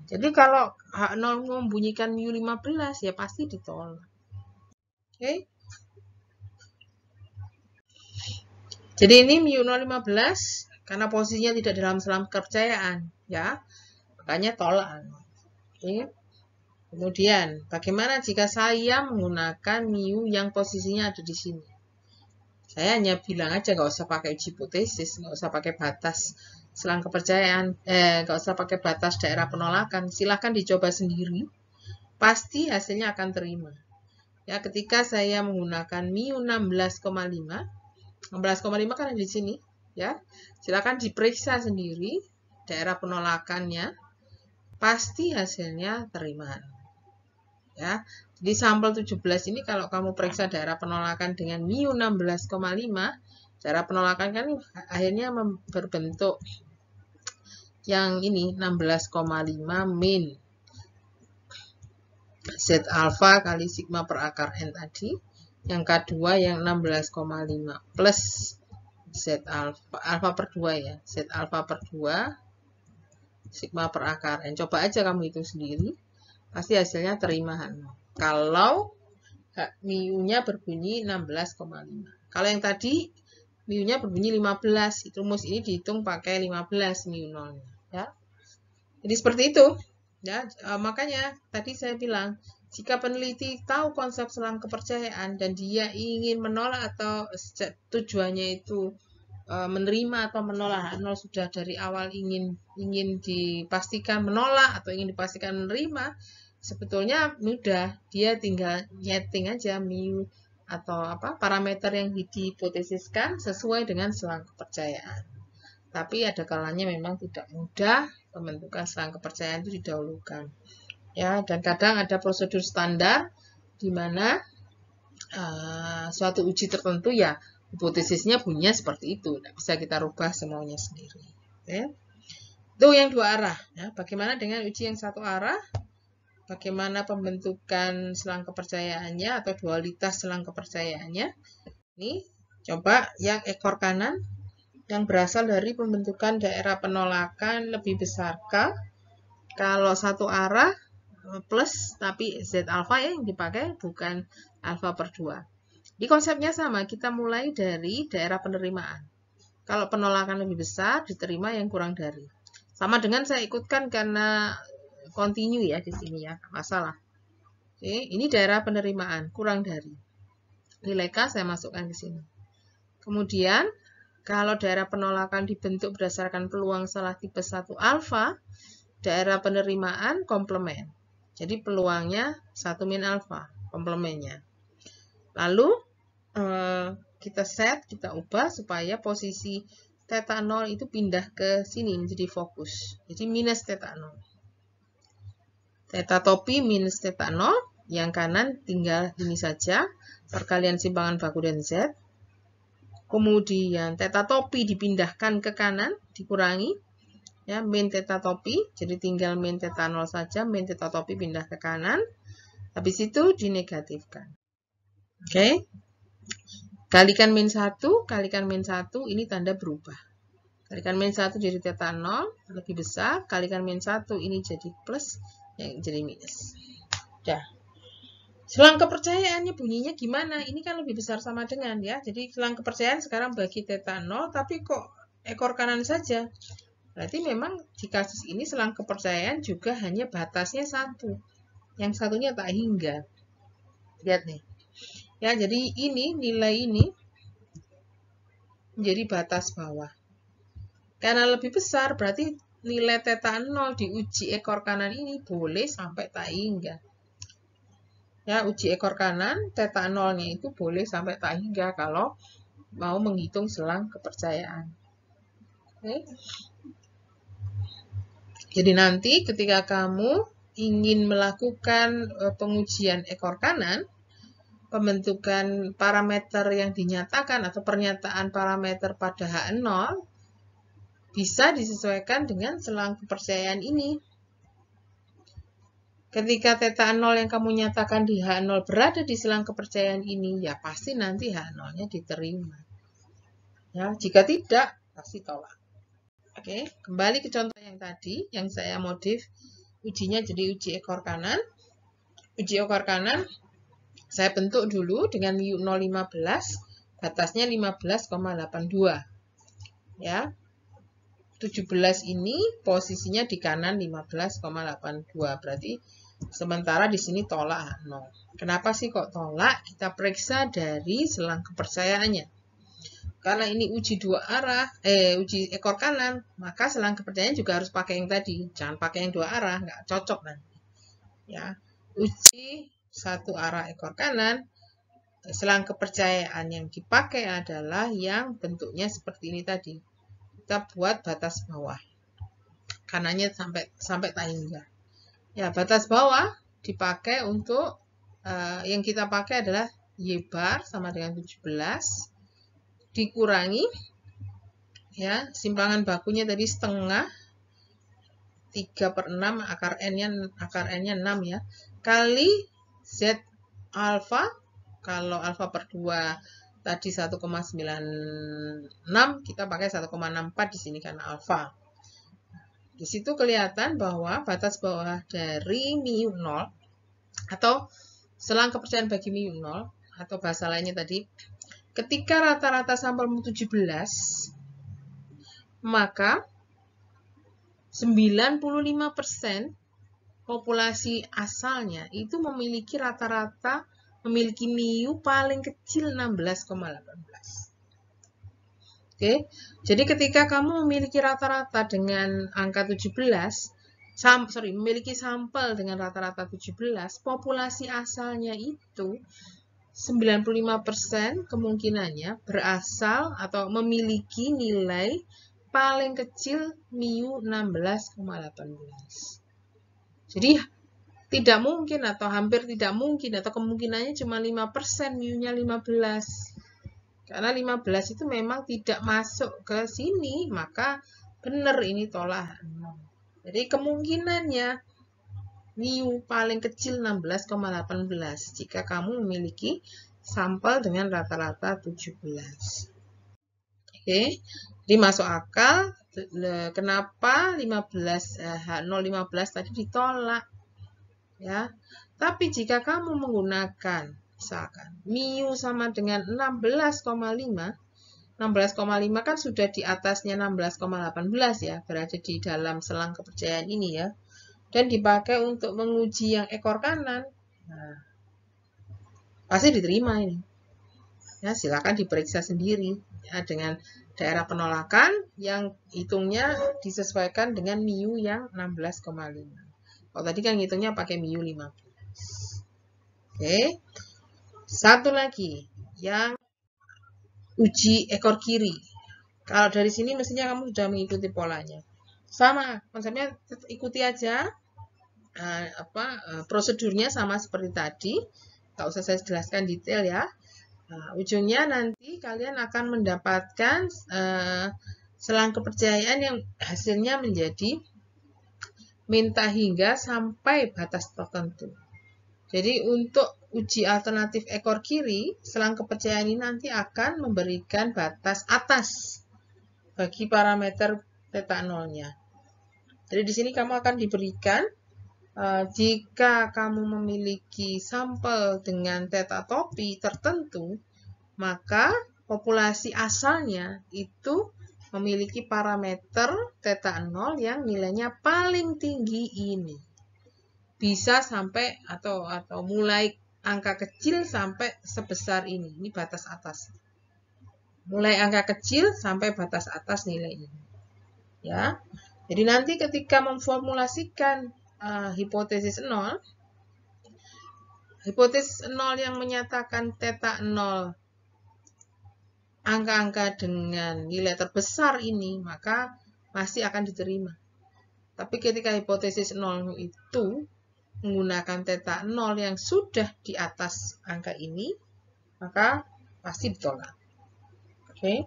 Jadi kalau H0 membunyikan mu 15, ya pasti ditolak. Oke. Jadi ini mu 0,15 karena posisinya tidak dalam selang kepercayaan, ya. Makanya tolak. Oke. Kemudian, bagaimana jika saya menggunakan mu yang posisinya ada di sini? Saya hanya bilang aja, nggak usah pakai uji hipotesis, nggak usah pakai batas selang kepercayaan, nggak usah pakai batas daerah penolakan. Silahkan dicoba sendiri, pasti hasilnya akan terima. Ya, ketika saya menggunakan mu 16,5 kan ada di sini, ya. Silahkan diperiksa sendiri daerah penolakannya, pasti hasilnya terima. Ya. Di sampel 17 ini kalau kamu periksa daerah penolakan dengan mu 16,5, daerah penolakan kan akhirnya berbentuk yang ini 16,5 min Z alfa kali sigma per akar N tadi. Yang kedua yang 16,5 plus Z alfa per 2 ya. Z alfa per 2 sigma per akar N. Coba aja kamu hitung sendiri. Pasti hasilnya terima nol. Kalau mu-nya berbunyi 16,5. Kalau yang tadi mu-nya berbunyi 15, itu rumus ini dihitung pakai 15 mu nolnya ya. Jadi seperti itu ya. Makanya tadi saya bilang, jika peneliti tahu konsep selang kepercayaan dan dia ingin menolak atau tujuannya itu menerima atau menolak nol sudah dari awal ingin dipastikan menolak atau ingin dipastikan menerima, sebetulnya mudah, dia tinggal nyeting aja mu atau parameter yang dihipotesiskan sesuai dengan selang kepercayaan. Tapi ada kalanya memang tidak mudah, pembentukan selang kepercayaan itu didahulukan. Ya, dan kadang ada prosedur standar di mana suatu uji tertentu ya hipotesisnya bunyinya seperti itu, tidak bisa kita rubah semaunya sendiri. Ya. Itu yang dua arah. Ya. Bagaimana dengan uji yang satu arah? Bagaimana pembentukan selang kepercayaannya atau dualitas selang kepercayaannya? Ini coba yang ekor kanan yang berasal dari pembentukan daerah penolakan lebih besarkah? Kalau satu arah plus tapi Z alfa ya yang dipakai bukan alfa per 2. Di konsepnya sama, kita mulai dari daerah penerimaan. Kalau penolakan lebih besar, diterima yang kurang dari. Sama dengan saya ikutkan karena continue ya di sini ya, masalah. Oke, ini daerah penerimaan, kurang dari. Nilai K saya masukkan ke sini. Kemudian, kalau daerah penolakan dibentuk berdasarkan peluang salah tipe 1 alfa, daerah penerimaan komplement. Jadi peluangnya 1 min alfa, komplemennya. Lalu kita set, kita ubah supaya posisi theta 0 itu pindah ke sini menjadi fokus. Jadi minus theta 0. Theta topi minus theta 0, yang kanan tinggal ini saja, perkalian simpangan baku dan Z. Kemudian theta topi dipindahkan ke kanan, dikurangi. Ya, min theta topi, jadi tinggal min theta 0 saja, min theta topi pindah ke kanan. Habis itu dinegatifkan. Oke. Kalikan min 1, kalikan min 1, ini tanda berubah. Kalikan min 1 jadi theta 0, lebih besar. Kalikan min 1, ini jadi plus, yang jadi minus. Dah. Selang kepercayaannya bunyinya gimana? Ini kan lebih besar sama dengan ya. Jadi selang kepercayaan sekarang bagi theta 0, tapi kok ekor kanan saja. Berarti memang di kasus ini selang kepercayaan juga hanya batasnya 1. Yang satunya tak hingga. Lihat nih. Ya, jadi ini nilai ini menjadi batas bawah. Karena lebih besar, berarti nilai theta 0 di uji ekor kanan ini boleh sampai tak hingga. Ya, uji ekor kanan, theta 0-nya itu boleh sampai tak hingga kalau mau menghitung selang kepercayaan. Oke. Jadi nanti ketika kamu ingin melakukan pengujian ekor kanan, pembentukan parameter yang dinyatakan atau pernyataan parameter pada H0 bisa disesuaikan dengan selang kepercayaan ini. Ketika theta 0 yang kamu nyatakan di H0 berada di selang kepercayaan ini, ya pasti nanti H0-nya diterima. Ya, jika tidak, pasti tolak. Oke, kembali ke contoh yang tadi, yang saya modif ujinya jadi uji ekor kanan. Uji ekor kanan, saya bentuk dulu dengan mu 0,15, batasnya 15,82. Ya, 17 ini posisinya di kanan 15,82, berarti sementara di sini tolak 0. Kenapa sih kok tolak? Kita periksa dari selang kepercayaannya. Karena ini uji dua arah, uji ekor kanan, maka selang kepercayaan juga harus pakai yang tadi. Jangan pakai yang dua arah, nggak cocok nanti. Ya, uji satu arah ekor kanan, selang kepercayaan yang dipakai adalah yang bentuknya seperti ini tadi. Kita buat batas bawah. Kanannya sampai tak hingga. Ya, batas bawah dipakai untuk yang kita pakai adalah Y bar sama dengan 17 dikurangi ya, simpangan bakunya tadi setengah 3/6 akar n-nya 6 ya, kali Z alfa, kalau alfa per 2 tadi 1,96, kita pakai 1,64 di sini karena alfa. Di situ kelihatan bahwa batas bawah dari mu 0 atau selang kepercayaan bagi mu 0 atau bahasa lainnya tadi, ketika rata-rata sampelmu 17, maka 95% populasi asalnya itu memiliki rata-rata memiliki mu paling kecil 16,18. Oke, jadi ketika kamu memiliki rata-rata dengan angka 17, memiliki sampel dengan rata-rata 17, populasi asalnya itu 95% kemungkinannya berasal atau memiliki nilai paling kecil mu 16,18. Jadi tidak mungkin atau hampir tidak mungkin atau kemungkinannya cuma 5%, mu-nya 15. Karena 15 itu memang tidak masuk ke sini, maka benar ini tolak 0. Jadi kemungkinannya mu paling kecil 16,18 jika kamu memiliki sampel dengan rata-rata 17. Oke, jadi masuk akal. Kenapa 0,15 tadi ditolak? Ya, tapi jika kamu menggunakan misalkan mu sama dengan 16,5, 16,5 kan sudah di atasnya 16,18 ya, berada di dalam selang kepercayaan ini ya, dan dipakai untuk menguji yang ekor kanan. Nah, pasti diterima ini. Ya, silakan diperiksa sendiri ya, dengan daerah penolakan yang hitungnya disesuaikan dengan mu yang 16,5. Kalau tadi kan hitungnya pakai mu 15. Oke. Satu lagi, yang uji ekor kiri. Kalau dari sini mestinya kamu sudah mengikuti polanya. Sama, konsepnya ikuti aja. Prosedurnya sama seperti tadi. Nggak usah saya jelaskan detail ya. Ujungnya nanti kalian akan mendapatkan selang kepercayaan yang hasilnya menjadi minta hingga sampai batas tertentu. Jadi untuk uji alternatif ekor kiri, selang kepercayaan ini nanti akan memberikan batas atas bagi parameter theta 0-nya. Jadi di sini kamu akan diberikan jika kamu memiliki sampel dengan theta topi tertentu, maka populasi asalnya itu memiliki parameter theta 0 yang nilainya paling tinggi ini. Bisa sampai atau mulai angka kecil sampai sebesar ini. Ini batas atas. Mulai angka kecil sampai batas atas nilai ini. Ya. Jadi nanti ketika memformulasikan hipotesis 0, hipotesis 0 yang menyatakan theta 0 angka-angka dengan nilai terbesar ini, maka masih akan diterima. Tapi ketika hipotesis 0 itu menggunakan theta 0 yang sudah di atas angka ini, maka pasti ditolak. Oke.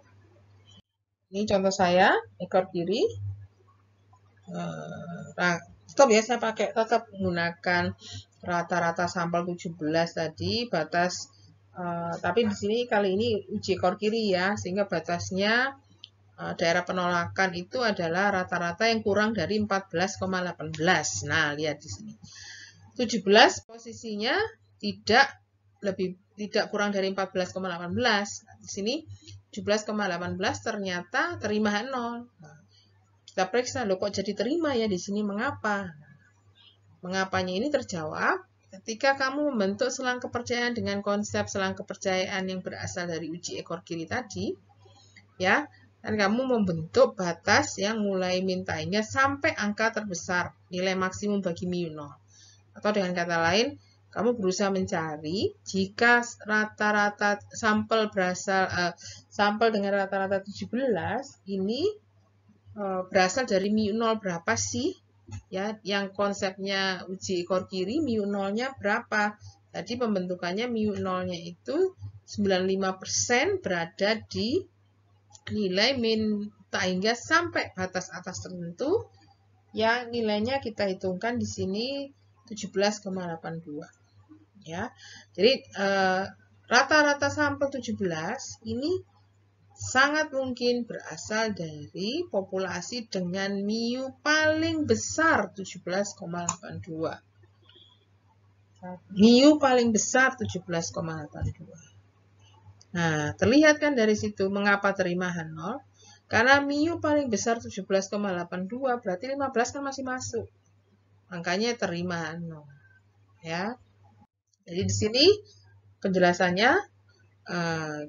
Ini contoh saya, ekor kiri. Stop ya, saya pakai tetap menggunakan rata-rata sampel 17 tadi, batas, tapi di sini kali ini uji ekor kiri ya, sehingga batasnya daerah penolakan itu adalah rata-rata yang kurang dari 14,18. Nah, lihat di sini. 17 posisinya tidak kurang dari 14,18. Di sini 17,18 ternyata terima 0. Nah, kita periksa, loh kok jadi terima ya di sini, mengapa? Mengapanya ini terjawab ketika kamu membentuk selang kepercayaan dengan konsep selang kepercayaan yang berasal dari uji ekor kiri tadi, ya, dan kamu membentuk batas yang mulai minta hingga sampai angka terbesar, nilai maksimum bagi mu 0. Atau dengan kata lain, kamu berusaha mencari jika rata-rata sampel sampel dengan rata-rata 17 ini berasal dari mu 0 berapa sih? Ya, yang konsepnya uji ekor kiri mu 0-nya berapa? Tadi pembentukannya mu 0-nya itu 95% berada di nilai minta hingga sampai batas atas tertentu yang nilainya kita hitungkan di sini 17,82. Ya. Jadi rata-rata sampel 17 ini sangat mungkin berasal dari populasi dengan MIU paling besar 17,82. MIU paling besar 17,82. Nah, terlihat kan dari situ mengapa terima H0? Karena MIU paling besar 17,82, berarti 15 kan masih masuk. Makanya terima H0. Ya. Jadi di sini penjelasannya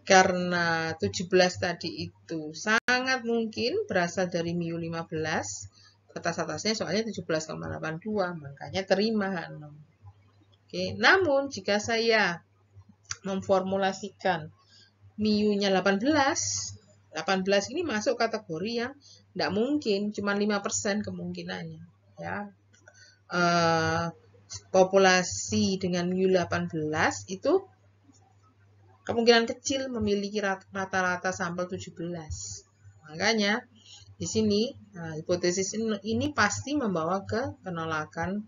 karena 17 tadi itu sangat mungkin berasal dari MIU 15, atas-atasnya soalnya 17,82, makanya terima H0. Oke, namun jika saya memformulasikan MIU-nya 18 ini masuk kategori yang tidak mungkin, cuma 5% kemungkinannya. Ya. Populasi dengan MIU 18 itu kemungkinan kecil memiliki rata-rata sampel 17. Makanya di sini hipotesis ini pasti membawa ke penolakan.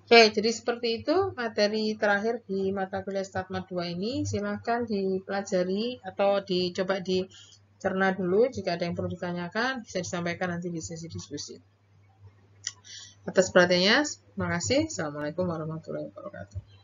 Oke, jadi seperti itu materi terakhir di mata kuliah Statma 2 ini. Silakan dipelajari atau dicoba dicerna dulu. Jika ada yang perlu ditanyakan, bisa disampaikan nanti di sesi diskusi. Atas perhatiannya, terima kasih. Assalamualaikum warahmatullahi wabarakatuh.